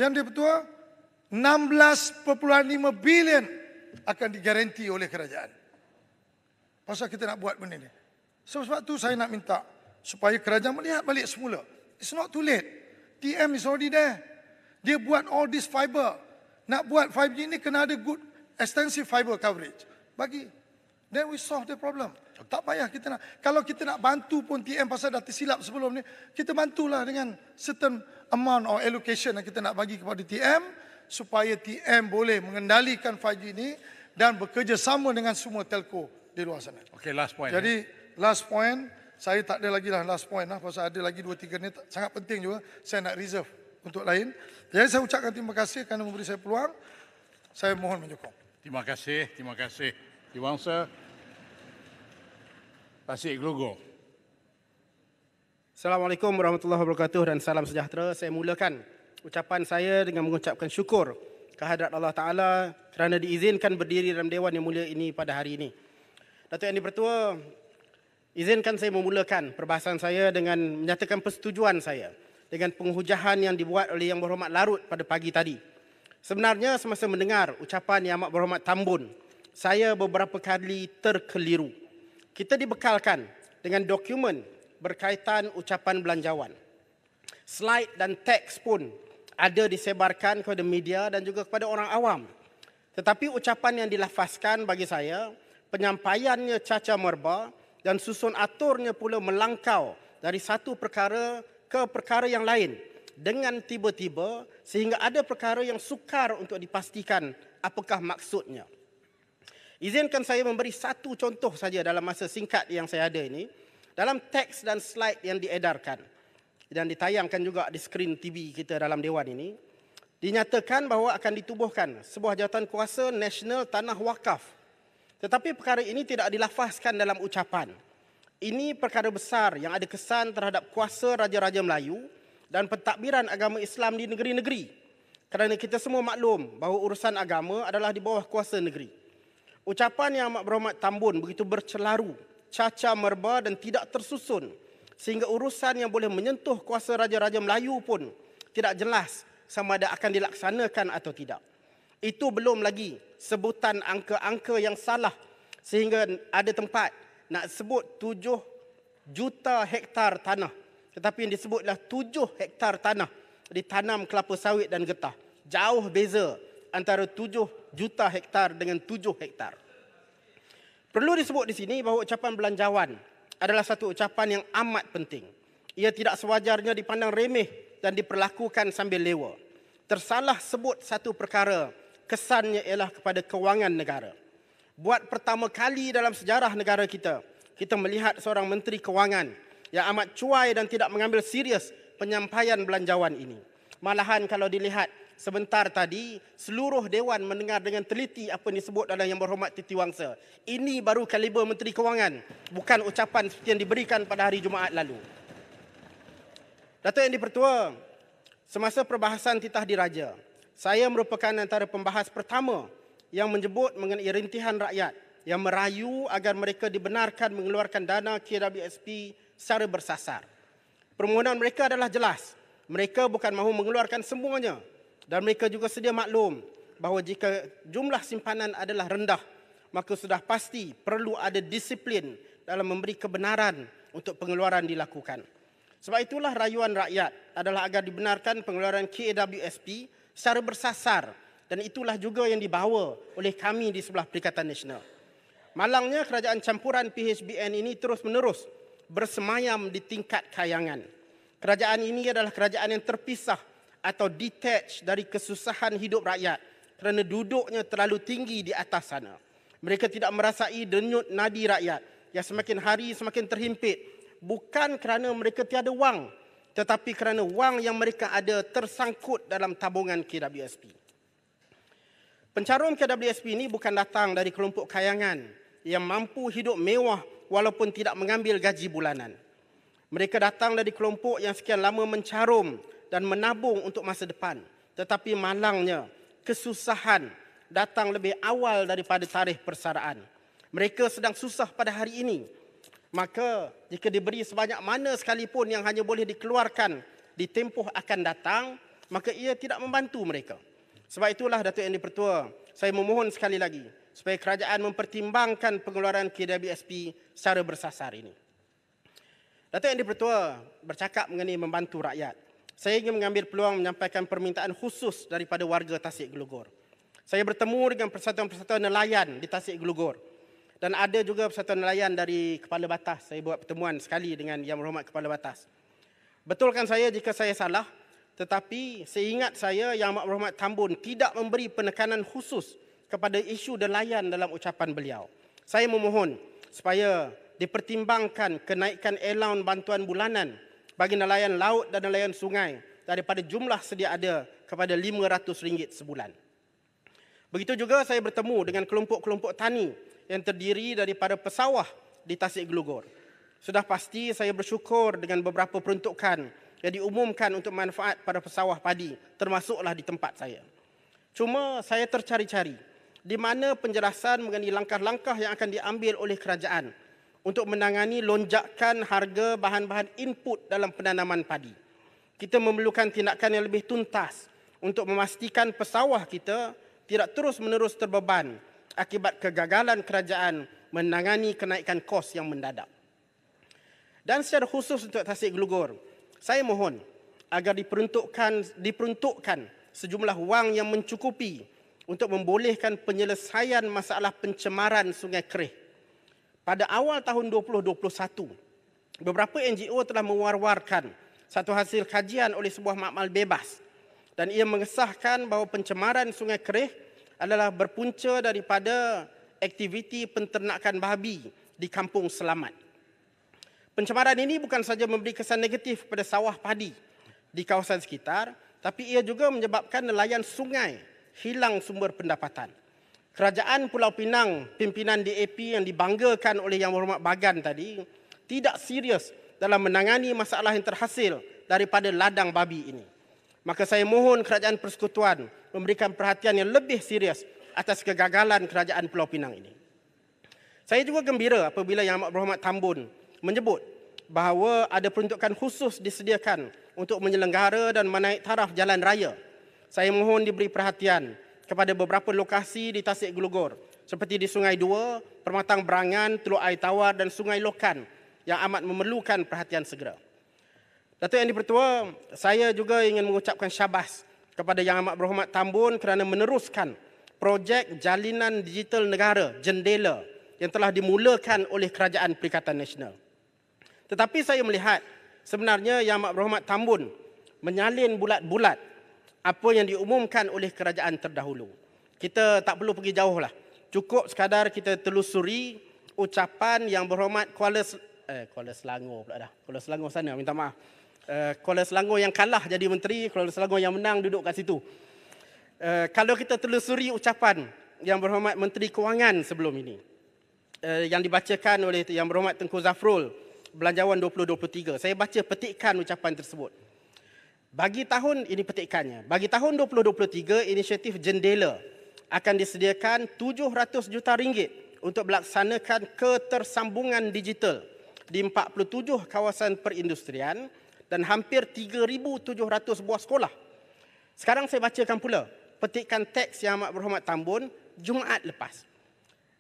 Yang Di-Pertua, 16.5 bilion akan digaranti oleh kerajaan. Pasal kita nak buat benda ni. Sebab tu saya nak minta supaya kerajaan melihat balik semula. It's not too late. TM is already there. Dia buat all this fiber. Nak buat 5G ni kena ada good extensive fiber coverage. Bagi. Then we solve the problem. Tak payah kita nak. Kalau kita nak bantu pun TM pasal dah tersilap sebelum ni, kita bantulah dengan certain amount or allocation yang kita nak bagi kepada TM supaya TM boleh mengendalikan 5G ni dan bekerjasama dengan semua telco di luar sana. Okay, last point. Jadi last point, saya tak ada lagi lah last point lah pasal ada lagi 2-3 ni sangat penting juga. Saya nak reserve untuk lain. Jadi saya ucapkan terima kasih kerana memberi saya peluang. Saya mohon menyokong. Terima kasih. Diwangsa. Pasir Glogo. Assalamualaikum warahmatullahi wabarakatuh dan salam sejahtera. Saya mulakan ucapan saya dengan mengucapkan syukur kehadrat Allah Ta'ala kerana diizinkan berdiri dalam Dewan yang mulia ini pada hari ini. Datuk Yang Di-Pertua, izinkan saya memulakan perbahasan saya dengan menyatakan persetujuan saya dengan penghujahan yang dibuat oleh Yang Berhormat Larut pada pagi tadi. Sebenarnya semasa mendengar ucapan Yang Amat Berhormat Tambun, saya beberapa kali terkeliru. Kita dibekalkan dengan dokumen berkaitan ucapan belanjawan. Slide dan teks pun ada disebarkan kepada media dan juga kepada orang awam. Tetapi ucapan yang dilafazkan bagi saya, penyampaiannya caca merba dan susun aturnya pula melangkau dari satu perkara ke perkara yang lain dengan tiba-tiba sehingga ada perkara yang sukar untuk dipastikan apakah maksudnya. Izinkan saya memberi satu contoh saja dalam masa singkat yang saya ada ini. Dalam teks dan slide yang diedarkan, dan ditayangkan juga di skrin TV kita dalam Dewan ini, dinyatakan bahawa akan ditubuhkan sebuah jawatan kuasa nasional tanah wakaf. Tetapi perkara ini tidak dilafazkan dalam ucapan. Ini perkara besar yang ada kesan terhadap kuasa Raja-Raja Melayu dan pentadbiran agama Islam di negeri-negeri. Kerana kita semua maklum bahawa urusan agama adalah di bawah kuasa negeri. Ucapan Yang Amat Berhormat Tambun begitu bercelaru, caca merba dan tidak tersusun, sehingga urusan yang boleh menyentuh kuasa Raja-Raja Melayu pun tidak jelas sama ada akan dilaksanakan atau tidak. Itu belum lagi sebutan angka-angka yang salah sehingga ada tempat nak sebut 7 juta hektar tanah. Tetapi yang disebutlah 7 hektar tanah ditanam kelapa sawit dan getah. Jauh beza antara 7 juta hektar dengan 7 hektar. Perlu disebut di sini bahawa ucapan belanjawan adalah satu ucapan yang amat penting. Ia tidak sewajarnya dipandang remeh dan diperlakukan sambil lewa. Tersalah sebut satu perkara, kesannya ialah kepada kewangan negara. Buat pertama kali dalam sejarah negara kita melihat seorang menteri kewangan yang amat cuai dan tidak mengambil serius penyampaian belanjawan ini. Malahan kalau dilihat sebentar tadi, seluruh Dewan mendengar dengan teliti apa yang disebut oleh Yang Berhormat Titi Wangsa. Ini baru kaliber Menteri Kewangan, bukan ucapan seperti yang diberikan pada hari Jumaat lalu. Datuk Yang di-Pertua, semasa perbahasan titah diraja, saya merupakan antara pembahas pertama yang menyebut mengenai rintihan rakyat yang merayu agar mereka dibenarkan mengeluarkan dana KWSP secara bersasar. Permohonan mereka adalah jelas. Mereka bukan mahu mengeluarkan semuanya. Dan mereka juga sedia maklum bahawa jika jumlah simpanan adalah rendah, maka sudah pasti perlu ada disiplin dalam memberi kebenaran untuk pengeluaran dilakukan. Sebab itulah rayuan rakyat adalah agar dibenarkan pengeluaran KWSP secara bersasar, dan itulah juga yang dibawa oleh kami di sebelah Perikatan Nasional. Malangnya kerajaan campuran PHBN ini terus-menerus bersemayam di tingkat kayangan. Kerajaan ini adalah kerajaan yang terpisah atau detached dari kesusahan hidup rakyat kerana duduknya terlalu tinggi di atas sana. Mereka tidak merasai denyut nadi rakyat yang semakin hari semakin terhimpit, bukan kerana mereka tiada wang, tetapi kerana wang yang mereka ada tersangkut dalam tabungan KWSP. Pencarum KWSP ini bukan datang dari kelompok kayangan yang mampu hidup mewah walaupun tidak mengambil gaji bulanan. Mereka datang dari kelompok yang sekian lama mencarum dan menabung untuk masa depan. Tetapi malangnya, kesusahan datang lebih awal daripada tarikh persaraan. Mereka sedang susah pada hari ini. Maka jika diberi sebanyak mana sekalipun yang hanya boleh dikeluarkan di tempoh akan datang, maka ia tidak membantu mereka. Sebab itulah Datuk Yang di-Pertua, saya memohon sekali lagi supaya kerajaan mempertimbangkan pengeluaran KWSP secara bersasar ini. Datuk Yang di-Pertua bercakap mengenai membantu rakyat. Saya ingin mengambil peluang menyampaikan permintaan khusus daripada warga Tasik Gelugor. Saya bertemu dengan persatuan-persatuan nelayan di Tasik Gelugor. Dan ada juga persatuan nelayan dari Kepala Batas. Saya buat pertemuan sekali dengan Yang Berhormat Kepala Batas. Betulkan saya jika saya salah, tetapi seingat saya Yang Amat Berhormat Tambun tidak memberi penekanan khusus kepada isu nelayan dalam ucapan beliau. Saya memohon supaya dipertimbangkan kenaikan allowance bantuan bulanan bagi nelayan laut dan nelayan sungai daripada jumlah sedia ada kepada RM500 sebulan. Begitu juga saya bertemu dengan kelompok-kelompok tani yang terdiri daripada pesawah di Tasik Gelugor. Sudah pasti saya bersyukur dengan beberapa peruntukan yang diumumkan untuk manfaat pada pesawah padi, termasuklah di tempat saya. Cuma saya tercari-cari di mana penjelasan mengenai langkah-langkah yang akan diambil oleh kerajaan untuk menangani lonjakan harga bahan-bahan input dalam penanaman padi. Kita memerlukan tindakan yang lebih tuntas untuk memastikan pesawah kita tidak terus-menerus terbeban akibat kegagalan kerajaan menangani kenaikan kos yang mendadak. Dan secara khusus untuk Tasik Gelugor, saya mohon agar diperuntukkan sejumlah wang yang mencukupi untuk membolehkan penyelesaian masalah pencemaran Sungai Kerih. Pada awal tahun 2021, beberapa NGO telah mewar-warkan satu hasil kajian oleh sebuah makmal bebas dan ia mengesahkan bahawa pencemaran Sungai Kerih adalah berpunca daripada aktiviti penternakan babi di Kampung Selamat. Pencemaran ini bukan saja memberi kesan negatif pada sawah padi di kawasan sekitar, tapi ia juga menyebabkan nelayan sungai hilang sumber pendapatan. Kerajaan Pulau Pinang, pimpinan DAP yang dibanggakan oleh Yang Berhormat Bagan tadi, tidak serius dalam menangani masalah yang terhasil daripada ladang babi ini. Maka saya mohon Kerajaan Persekutuan memberikan perhatian yang lebih serius atas kegagalan Kerajaan Pulau Pinang ini. Saya juga gembira apabila Yang Amat Berhormat Tambun menyebut bahawa ada peruntukan khusus disediakan untuk menyelenggara dan menaik taraf jalan raya. Saya mohon diberi perhatian kepada beberapa lokasi di Tasik Gelugor seperti di Sungai Dua, Permatang Berangan, Teluk Air Tawar dan Sungai Lokan yang amat memerlukan perhatian segera. Datuk Yang di-Pertua, saya juga ingin mengucapkan syabas kepada Yang Amat Berhormat Tambun kerana meneruskan projek Jalinan Digital Negara, Jendela, yang telah dimulakan oleh Kerajaan Perikatan Nasional. Tetapi saya melihat sebenarnya Yang Amat Berhormat Tambun menyalin bulat-bulat apa yang diumumkan oleh kerajaan terdahulu. Kita tak perlu pergi jauh lah. Cukup sekadar kita telusuri ucapan Yang Berhormat Kuala Selangor pula dah. Kuala Selangor sana, minta maaf. Kuala Selangor yang kalah jadi menteri, Kuala Selangor yang menang duduk kat situ. Kalau kita telusuri ucapan Yang Berhormat Menteri Kewangan sebelum ini, yang dibacakan oleh Yang Berhormat Tengku Zafrul, Belanjawan 2023. Saya baca petikan ucapan tersebut. Bagi tahun ini petikannya. Bagi tahun 2023, inisiatif Jendela akan disediakan 700 juta ringgit untuk melaksanakan ketersambungan digital di 47 kawasan perindustrian dan hampir 3,700 buah sekolah. Sekarang saya bacakan pula petikan teks Yang Amat Berhormat Tambun Jumaat lepas.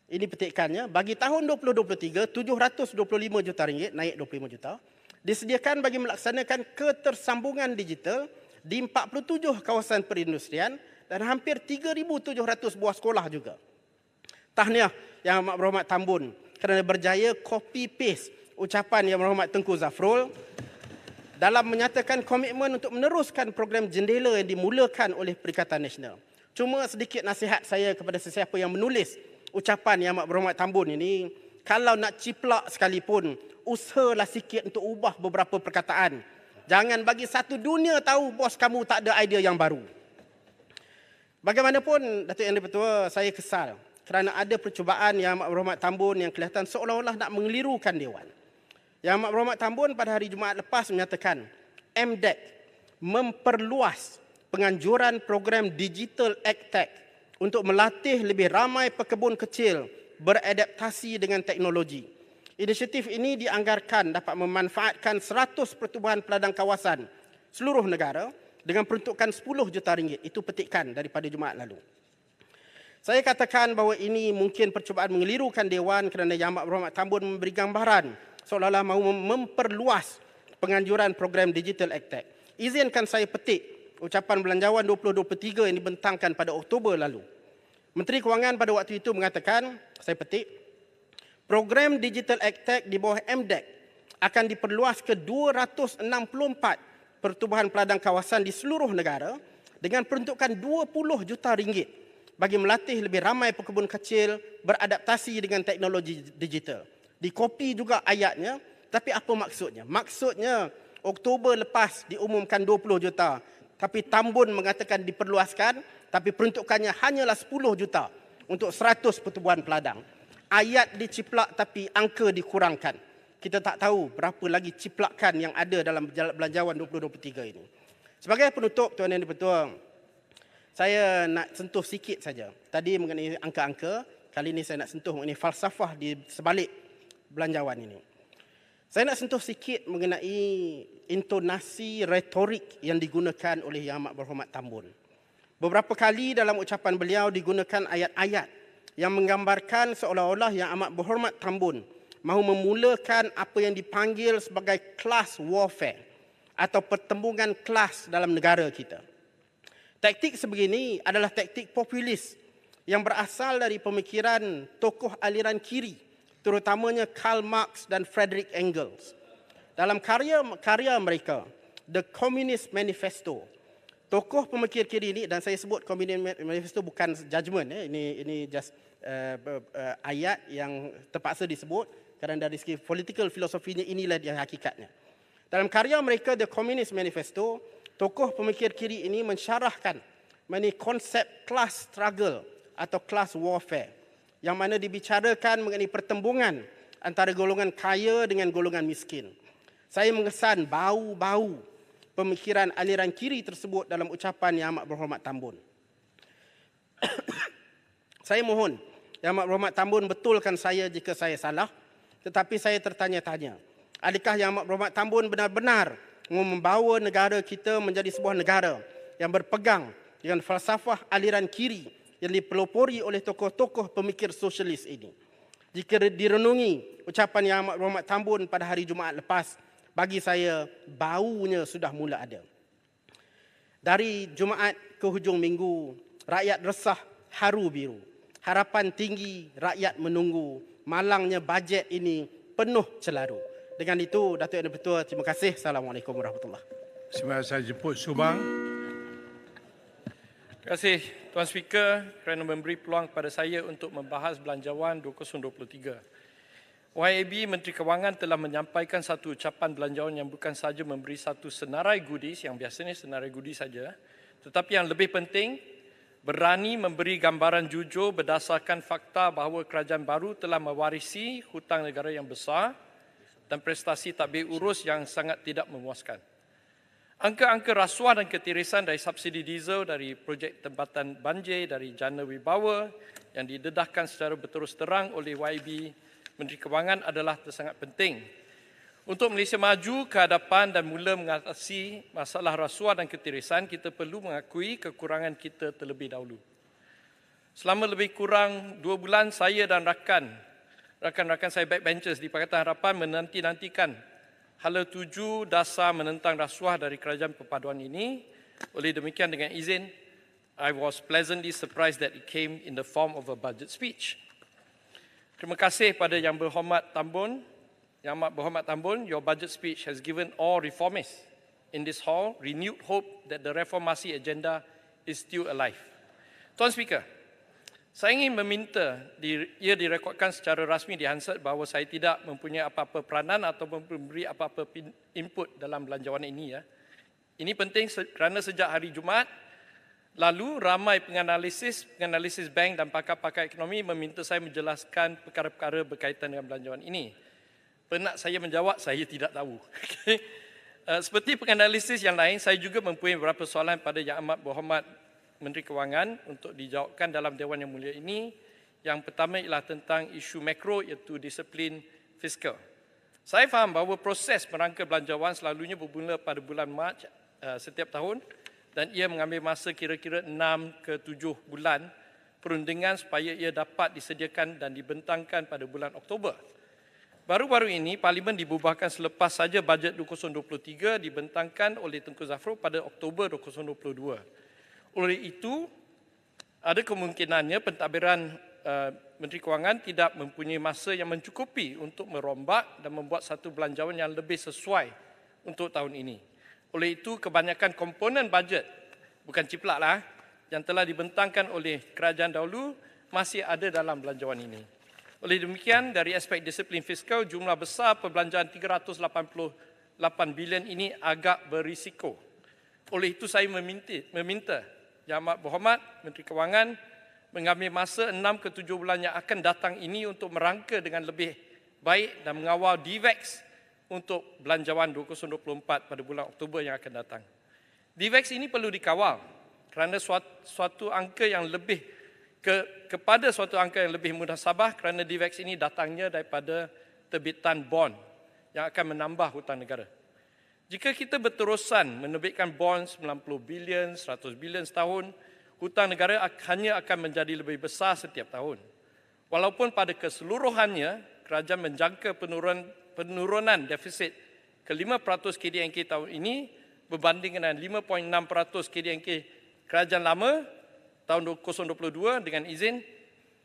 Ini petikannya. Bagi tahun 2023, 725 juta ringgit, naik 25 juta, disediakan bagi melaksanakan ketersambungan digital di 47 kawasan perindustrian dan hampir 3,700 buah sekolah juga. Tahniah Yang Amat Berhormat Tambun kerana berjaya copy-paste ucapan Yang Berhormat Tengku Zafrul dalam menyatakan komitmen untuk meneruskan program Jendela yang dimulakan oleh Perikatan Nasional. Cuma sedikit nasihat saya kepada sesiapa yang menulis ucapan Yang Amat Berhormat Tambun ini, kalau nak ciplak sekalipun, usahalah sikit untuk ubah beberapa perkataan. Jangan bagi satu dunia tahu bos kamu tak ada idea yang baru. Bagaimanapun, Datuk Yang di-Pertua, saya kesal kerana ada percubaan Yang Amat Berhormat Tambun yang kelihatan seolah-olah nak mengelirukan Dewan. Yang Amat Berhormat Tambun pada hari Jumaat lepas menyatakan MDEC memperluas penganjuran program Digital AgTech untuk melatih lebih ramai pekebun kecil beradaptasi dengan teknologi. Inisiatif ini dianggarkan dapat memanfaatkan 100 pertubuhan peladang kawasan seluruh negara dengan peruntukan 10 juta ringgit. Itu petikan daripada Jumaat lalu. Saya katakan bahawa ini mungkin percubaan mengelirukan Dewan kerana Yang Amat Berhormat Tambun memberi gambaran seolah-olah mahu memperluas penganjuran program Digital AgTech. Izinkan saya petik ucapan Belanjawan 2023 yang dibentangkan pada Oktober lalu. Menteri Kewangan pada waktu itu mengatakan, saya petik, program Digital AgTech di bawah MDEC akan diperluas ke 264 pertubuhan peladang kawasan di seluruh negara dengan peruntukan 20 juta ringgit bagi melatih lebih ramai pekebun kecil beradaptasi dengan teknologi digital. Dikopi juga ayatnya, tapi apa maksudnya? Maksudnya, Oktober lepas diumumkan 20 juta, tapi Tambun mengatakan diperluaskan, tapi peruntukannya hanyalah 10 juta untuk 100 pertubuhan peladang. Ayat diciplak tapi angka dikurangkan. Kita tak tahu berapa lagi ciplakan yang ada dalam Belanjawan 2023 ini. Sebagai penutup, Tuan Yang di-Pertua, saya nak sentuh sikit saja. Tadi mengenai angka-angka, kali ini saya nak sentuh mengenai falsafah di sebalik Belanjawan ini. Saya nak sentuh sikit mengenai intonasi retorik yang digunakan oleh Yang Amat Berhormat Tambun. Beberapa kali dalam ucapan beliau digunakan ayat-ayat yang menggambarkan seolah-olah Yang Amat Berhormat Tambun mahu memulakan apa yang dipanggil sebagai class warfare atau pertembungan kelas dalam negara kita. Taktik sebegini adalah taktik populis yang berasal dari pemikiran tokoh aliran kiri, terutamanya Karl Marx dan Frederick Engels. Dalam karya mereka, The Communist Manifesto, tokoh pemikir kiri ini, dan saya sebut Communist Manifesto bukan judgement, ini just ayat yang terpaksa disebut. Kerana dari segi political filosofinya inilah dia hakikatnya. Dalam karya mereka The Communist Manifesto, tokoh pemikir kiri ini mensyarahkan mengenai konsep class struggle atau class warfare yang mana dibicarakan mengenai pertembungan antara golongan kaya dengan golongan miskin. Saya mengesan bau-bau pemikiran aliran kiri tersebut dalam ucapan Yang Amat Berhormat Tambun. Saya mohon Yang Amat Berhormat Tambun betulkan saya jika saya salah, tetapi saya tertanya-tanya, adakah Yang Amat Berhormat Tambun benar-benar membawa negara kita menjadi sebuah negara yang berpegang dengan falsafah aliran kiri yang dipelopori oleh tokoh-tokoh pemikir sosialis ini? Jika direnungi ucapan Yang Amat Berhormat Tambun pada hari Jumaat lepas, bagi saya baunya sudah mula ada. Dari Jumaat ke hujung minggu, rakyat resah, haru biru. Harapan tinggi, rakyat menunggu. Malangnya bajet ini penuh celaru. Dengan itu, Datuk Yang Dipertua, terima kasih. Assalamualaikum warahmatullahi wabarakatuh. Terima kasih. Saya jemput Subang. Terima kasih Tuan Speaker kerana memberi peluang kepada saya untuk membahas Belanjawan 2023. YAB Menteri Kewangan telah menyampaikan satu ucapan belanjawan yang bukan sahaja memberi satu senarai goodies, yang biasanya senarai goodies saja, tetapi yang lebih penting, berani memberi gambaran jujur berdasarkan fakta bahawa kerajaan baru telah mewarisi hutang negara yang besar dan prestasi tadbir urus yang sangat tidak memuaskan. Angka-angka rasuah dan ketirisan dari subsidi diesel, dari projek tempatan banjir, dari Jana Wibawa yang didedahkan secara berterus terang oleh YAB Menteri Kewangan adalah sangat penting. Untuk Malaysia maju ke hadapan dan mula mengatasi masalah rasuah dan ketirisan, kita perlu mengakui kekurangan kita terlebih dahulu. Selama lebih kurang 2 bulan, saya dan rakan-rakan saya backbenchers di Pakatan Harapan menanti-nantikan hala 7 dasar menentang rasuah dari Kerajaan Perpaduan ini. Oleh demikian, dengan izin, I was pleasantly surprised that it came in the form of a budget speech. Terima kasih pada Yang Berhormat Tambun. Yang Amat Berhormat Tambun, your budget speech has given all reformists in this hall renewed hope that the reformasi agenda is still alive. Tuan Speaker, saya ingin meminta ia direkodkan secara rasmi di Hansard bahawa saya tidak mempunyai apa-apa peranan atau memberi apa-apa input dalam belanjawan ini. Ini penting kerana sejak hari Jumaat lalu, ramai penganalisis bank dan pakar-pakar ekonomi meminta saya menjelaskan perkara-perkara berkaitan dengan belanjawan ini. Penat saya menjawab, saya tidak tahu. Seperti penganalisis yang lain, saya juga mempunyai beberapa soalan pada Yang Amat Berhormat Menteri Kewangan untuk dijawabkan dalam Dewan Yang Mulia ini. Yang pertama ialah tentang isu makro, iaitu disiplin fiskal. Saya faham bahawa proses merangka belanjawan selalunya bermula pada bulan Mac setiap tahun, dan ia mengambil masa kira-kira 6 ke 7 bulan perundingan supaya ia dapat disediakan dan dibentangkan pada bulan Oktober. Baru-baru ini, Parlimen dibubarkan selepas saja bajet 2023 dibentangkan oleh Tengku Zafrul pada Oktober 2022. Oleh itu, ada kemungkinannya pentadbiran Menteri Kewangan tidak mempunyai masa yang mencukupi untuk merombak dan membuat satu belanjawan yang lebih sesuai untuk tahun ini. Oleh itu, kebanyakan komponen bajet, bukan ciplaklah, yang telah dibentangkan oleh kerajaan dahulu masih ada dalam belanjawan ini. Oleh demikian, dari aspek disiplin fiskal, jumlah besar perbelanjaan 388 bilion ini agak berisiko. Oleh itu, saya meminta Yang Amat Berhormat Menteri Kewangan mengambil masa 6 ke 7 bulan yang akan datang ini untuk merangka dengan lebih baik dan mengawal DVEX untuk belanjawan 2024 pada bulan Oktober yang akan datang. DVEX ini perlu dikawal kerana suatu angka yang lebih kepada suatu angka yang lebih munasabah kerana DVEX ini datangnya daripada terbitan bond yang akan menambah hutang negara. Jika kita berterusan menerbitkan bond 90 bilion, 100 bilion setahun, hutang negara hanya akan menjadi lebih besar setiap tahun. Walaupun pada keseluruhannya, kerajaan menjangka penurunan defisit ke 5% KDNK tahun ini berbanding dengan 5.6% KDNK kerajaan lama tahun 2022. Dengan izin,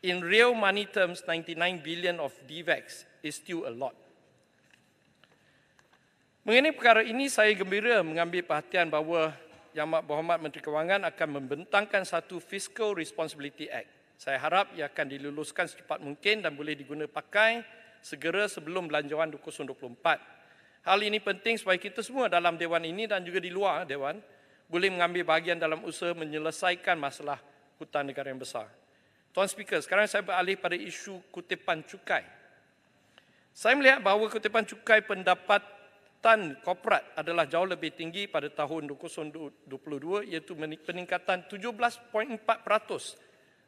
in real money terms, 99 billion of DVEX is still a lot. Mengenai perkara ini, saya gembira mengambil perhatian bahawa Yang Amat Berhormat Menteri Kewangan akan membentangkan satu Fiscal Responsibility Act. Saya harap ia akan diluluskan secepat mungkin dan boleh diguna pakai segera sebelum Belanjawan 2024. Hal ini penting supaya kita semua dalam Dewan ini dan juga di luar Dewan boleh mengambil bahagian dalam usaha menyelesaikan masalah hutan negara yang besar. Tuan Speaker, sekarang saya beralih pada isu kutipan cukai. Saya melihat bahawa kutipan cukai pendapatan korporat adalah jauh lebih tinggi pada tahun 2022 iaitu peningkatan 17.4%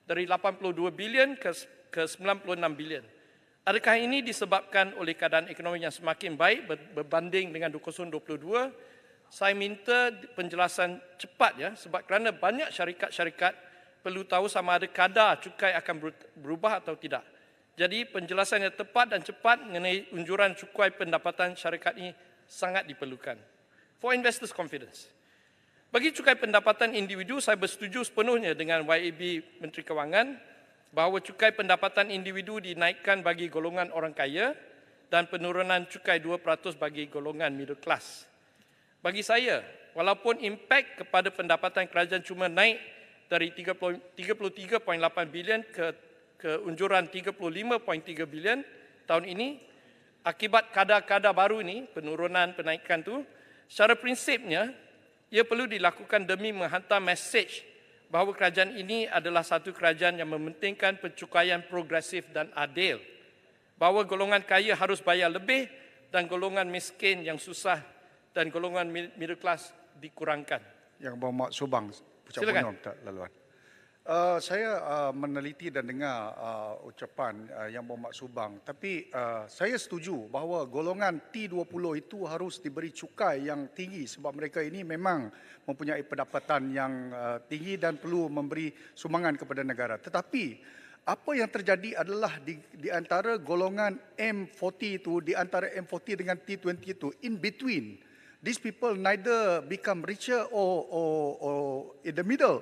dari 82 bilion ke 96 bilion. Adakah ini disebabkan oleh keadaan ekonomi yang semakin baik berbanding dengan 2022? Saya minta penjelasan cepat ya, sebab kerana banyak syarikat-syarikat perlu tahu sama ada kadar cukai akan berubah atau tidak. Jadi penjelasan yang tepat dan cepat mengenai unjuran cukai pendapatan syarikat ini sangat diperlukan. For investors' confidence. Bagi cukai pendapatan individu, saya bersetuju sepenuhnya dengan YAB Menteri Kewangan bahawa cukai pendapatan individu dinaikkan bagi golongan orang kaya dan penurunan cukai 2% bagi golongan middle class. Bagi saya, walaupun impak kepada pendapatan kerajaan cuma naik dari 33.8 bilion ke unjuran 35.3 bilion tahun ini, akibat kadar-kadar baru ini, penurunan penaikan itu, secara prinsipnya, ia perlu dilakukan demi menghantar mesej bahawa kerajaan ini adalah satu kerajaan yang mementingkan pencukaian progresif dan adil. Bahawa golongan kaya harus bayar lebih dan golongan miskin yang susah dan golongan middle class dikurangkan. Yang Berhormat Subang, Pucuk Bonyo minta laluan. Saya meneliti dan dengar ucapan Yang Berhormat Subang, tapi saya setuju bahawa golongan T20 itu harus diberi cukai yang tinggi sebab mereka ini memang mempunyai pendapatan yang tinggi dan perlu memberi sumbangan kepada negara. Tetapi apa yang terjadi adalah di antara golongan M40 itu, di antara M40 dengan T20 itu, in between, these people neither become richer or in the middle.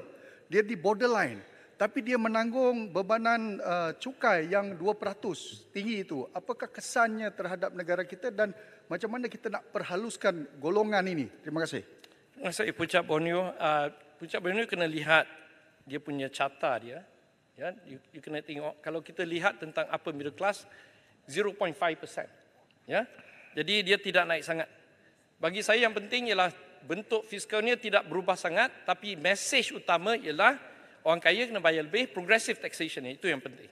Dia di borderline, tapi dia menanggung bebanan cukai yang 2% tinggi itu. Apakah kesannya terhadap negara kita dan macam mana kita nak perhaluskan golongan ini? Terima kasih. Terima kasih Pucuk Bonyo. Pucuk Bonyo kena lihat dia punya carta dia. Ya, you kena tengok. Kalau kita lihat tentang apa middle class, 0.5%. Ya, jadi dia tidak naik sangat. Bagi saya yang penting ialah bentuk fiskalnya tidak berubah sangat, tapi mesej utama ialah orang kaya kena bayar lebih, progressive taxation, itu yang penting.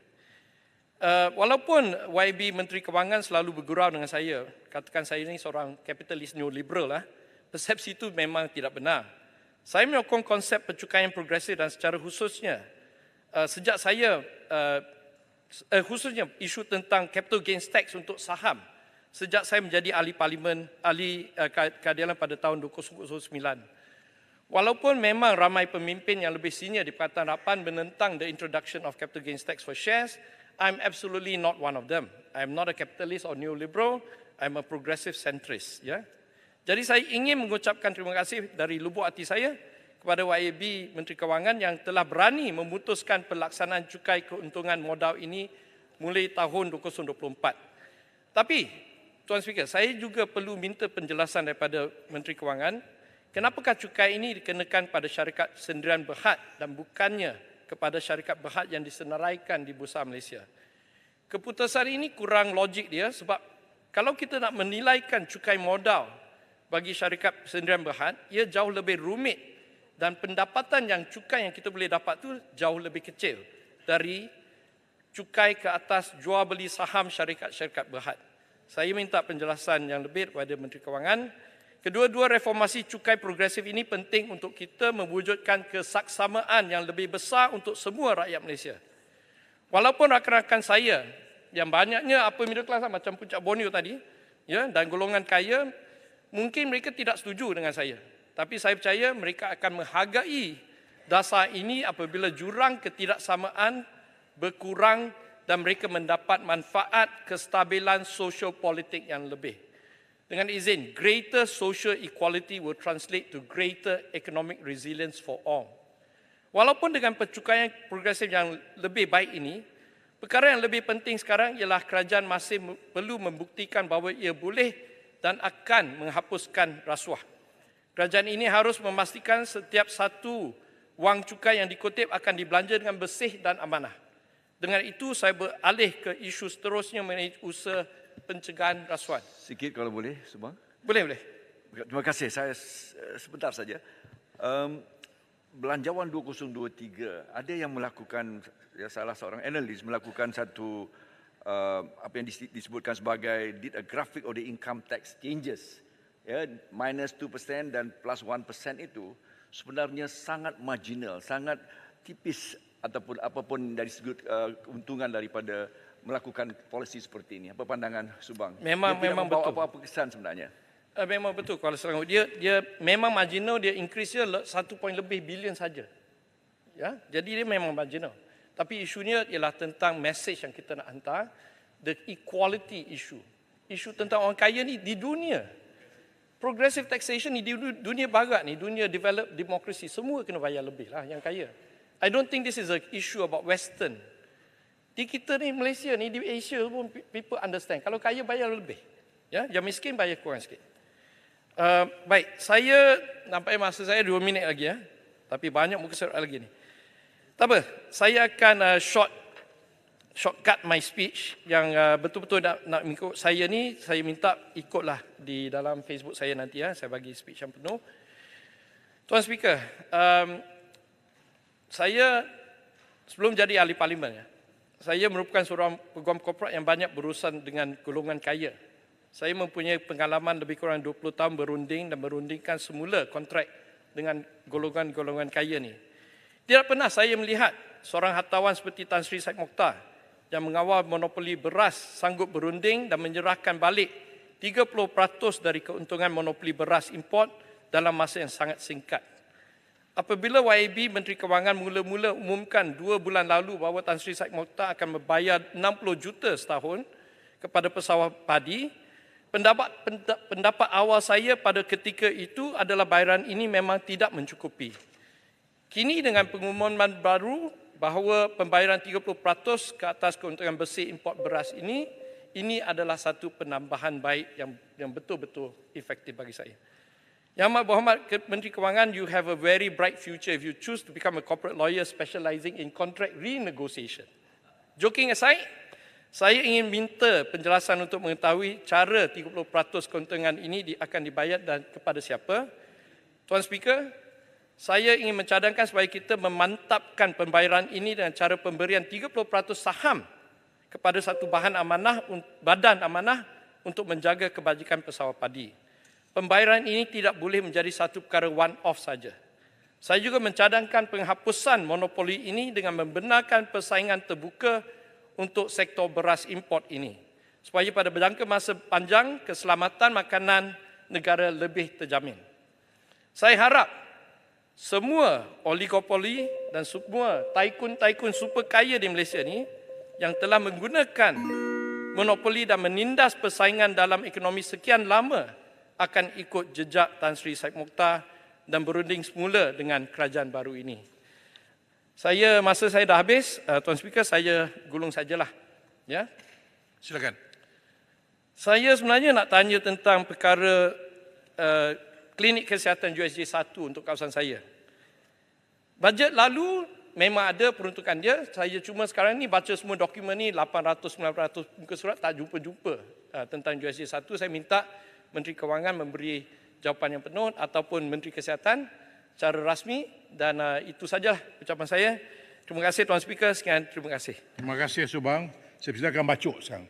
Walaupun YB Menteri Kewangan selalu bergurau dengan saya, katakan saya ini seorang kapitalis neoliberal lah, persepsi itu memang tidak benar. Saya menyokong konsep pencukaian progresif dan secara khususnya, sejak saya, khususnya isu tentang capital gains tax untuk saham, sejak saya menjadi ahli parlimen, ahli keadilan pada tahun 2009. Walaupun memang ramai pemimpin yang lebih senior di Pakatan Harapan menentang the introduction of capital gains tax for shares, I'm absolutely not one of them. I'm not a capitalist or neoliberal, I'm a progressive centrist. Ya. Jadi saya ingin mengucapkan terima kasih dari lubuk hati saya kepada YAB Menteri Kewangan yang telah berani memutuskan pelaksanaan cukai keuntungan modal ini mulai tahun 2024. Tapi Tuan Speaker, saya juga perlu minta penjelasan daripada Menteri Kewangan, kenapakah cukai ini dikenakan pada syarikat sendirian berhad dan bukannya kepada syarikat berhad yang disenaraikan di Bursa Malaysia? Keputusan ini kurang logik dia sebab kalau kita nak menilaikan cukai modal bagi syarikat sendirian berhad, ia jauh lebih rumit dan pendapatan yang cukai yang kita boleh dapat tu jauh lebih kecil dari cukai ke atas jual beli saham syarikat-syarikat berhad. Saya minta penjelasan yang lebih kepada Menteri Kewangan. Kedua-dua reformasi cukai progresif ini penting untuk kita mewujudkan kesaksamaan yang lebih besar untuk semua rakyat Malaysia. Walaupun rakan-rakan saya yang banyaknya apa middle class macam Pucuk Bonyo tadi, ya, dan golongan kaya, mungkin mereka tidak setuju dengan saya. Tapi saya percaya mereka akan menghargai dasar ini apabila jurang ketidaksamaan berkurang dan mereka mendapat manfaat kestabilan sosial politik yang lebih. Dengan izin, greater social equality will translate to greater economic resilience for all. Walaupun dengan pencukaian progresif yang lebih baik ini, perkara yang lebih penting sekarang ialah kerajaan masih perlu membuktikan bahawa ia boleh dan akan menghapuskan rasuah. Kerajaan ini harus memastikan setiap satu wang cukai yang dikutip akan dibelanja dengan bersih dan amanah. Dengan itu saya beralih ke isu seterusnya mengenai usaha pencegahan rasuah. Sikit kalau boleh, Subang. Boleh. Terima kasih. Saya sebentar saja. Belanjawan 2023, ada yang melakukan, salah seorang analis melakukan satu apa yang disebutkan sebagai did a graphic of the income tax changes, minus 2% dan plus 1% itu sebenarnya sangat marginal, sangat tipis ataupun apapun dari sudut keuntungan daripada melakukan polisi seperti ini. Apa pandangan Subang? Memang membawa betul. apa-apa kesan sebenarnya. Memang betul kalau Selangor dia memang marginal, dia increase dia 1 point lebih bilion saja. Ya, jadi dia memang marginal. Tapi isunya ialah tentang message yang kita nak hantar, the equality issue. Isu tentang orang kaya ni di dunia. Progressive taxation ni di dunia barat ni, dunia developed democracy, semua kena bayar lebih lah yang kaya. I don't think this is a issue about Western. Di kita ni Malaysia ni, di Asia pun people understand. Kalau kaya bayar lebih. Ya, yang miskin bayar kurang sikit. Baik, saya nampaknya masa saya 2 minit lagi ya. Tapi banyak muka surat lagi ni. Tak apa, saya akan shortcut my speech yang betul-betul nak ikut saya ni. Saya minta ikutlah di dalam Facebook saya nanti ya. Saya bagi speech yang penuh. Tuan Speaker, saya sebelum jadi ahli parlimen ya, saya merupakan seorang peguam korporat yang banyak berurusan dengan golongan kaya. Saya mempunyai pengalaman lebih kurang 20 tahun berunding dan merundingkan semula kontrak dengan golongan-golongan kaya ni. Tidak pernah saya melihat seorang hartawan seperti Tan Sri Syed Mokhtar yang mengawal monopoli beras sanggup berunding dan menyerahkan balik 30% dari keuntungan monopoli beras import dalam masa yang sangat singkat. Apabila YAB Menteri Kewangan mula-mula umumkan 2 bulan lalu bahawa Tan Sri Syed Mokhtar akan membayar 60 juta setahun kepada pesawat padi, pendapat awal saya pada ketika itu adalah bayaran ini memang tidak mencukupi. Kini dengan pengumuman baru bahawa pembayaran 30% ke atas keuntungan bersih import beras ini adalah satu penambahan baik yang betul-betul efektif bagi saya. Yang Amat Berhormat Menteri Kewangan, you have a very bright future if you choose to become a corporate lawyer specializing in contract renegotiation. Joking aside, saya ingin minta penjelasan untuk mengetahui cara 30% keuntungan ini akan dibayar dan kepada siapa. Tuan Speaker, saya ingin mencadangkan supaya kita memantapkan pembayaran ini dengan cara pemberian 30% saham kepada satu badan amanah untuk menjaga kebajikan pesawat padi. Pembayaran ini tidak boleh menjadi satu perkara one-off saja. Saya juga mencadangkan penghapusan monopoli ini dengan membenarkan persaingan terbuka untuk sektor beras import ini, supaya pada jangka masa panjang keselamatan makanan negara lebih terjamin. Saya harap semua oligopoli dan semua tycoon super kaya di Malaysia ni yang telah menggunakan monopoli dan menindas persaingan dalam ekonomi sekian lama akan ikut jejak Tan Sri Syed Mokhtar dan berunding semula dengan kerajaan baru ini. Masa saya dah habis, Tuan Speaker, saya gulung sajalah. Ya. Silakan. Saya sebenarnya nak tanya tentang perkara klinik kesihatan USJ 1 untuk kawasan saya. Bajet lalu memang ada peruntukan dia. Saya cuma sekarang ni baca semua dokumen ni 800-900 muka surat tak jumpa-jumpa tentang USJ 1. Saya minta Menteri Kewangan memberi jawapan yang penuh ataupun Menteri Kesihatan secara rasmi dan itu sajalah ucapan saya. Terima kasih Tuan Speaker, sekian terima kasih. Terima kasih Subang. Saya persilakan bacuk sekarang.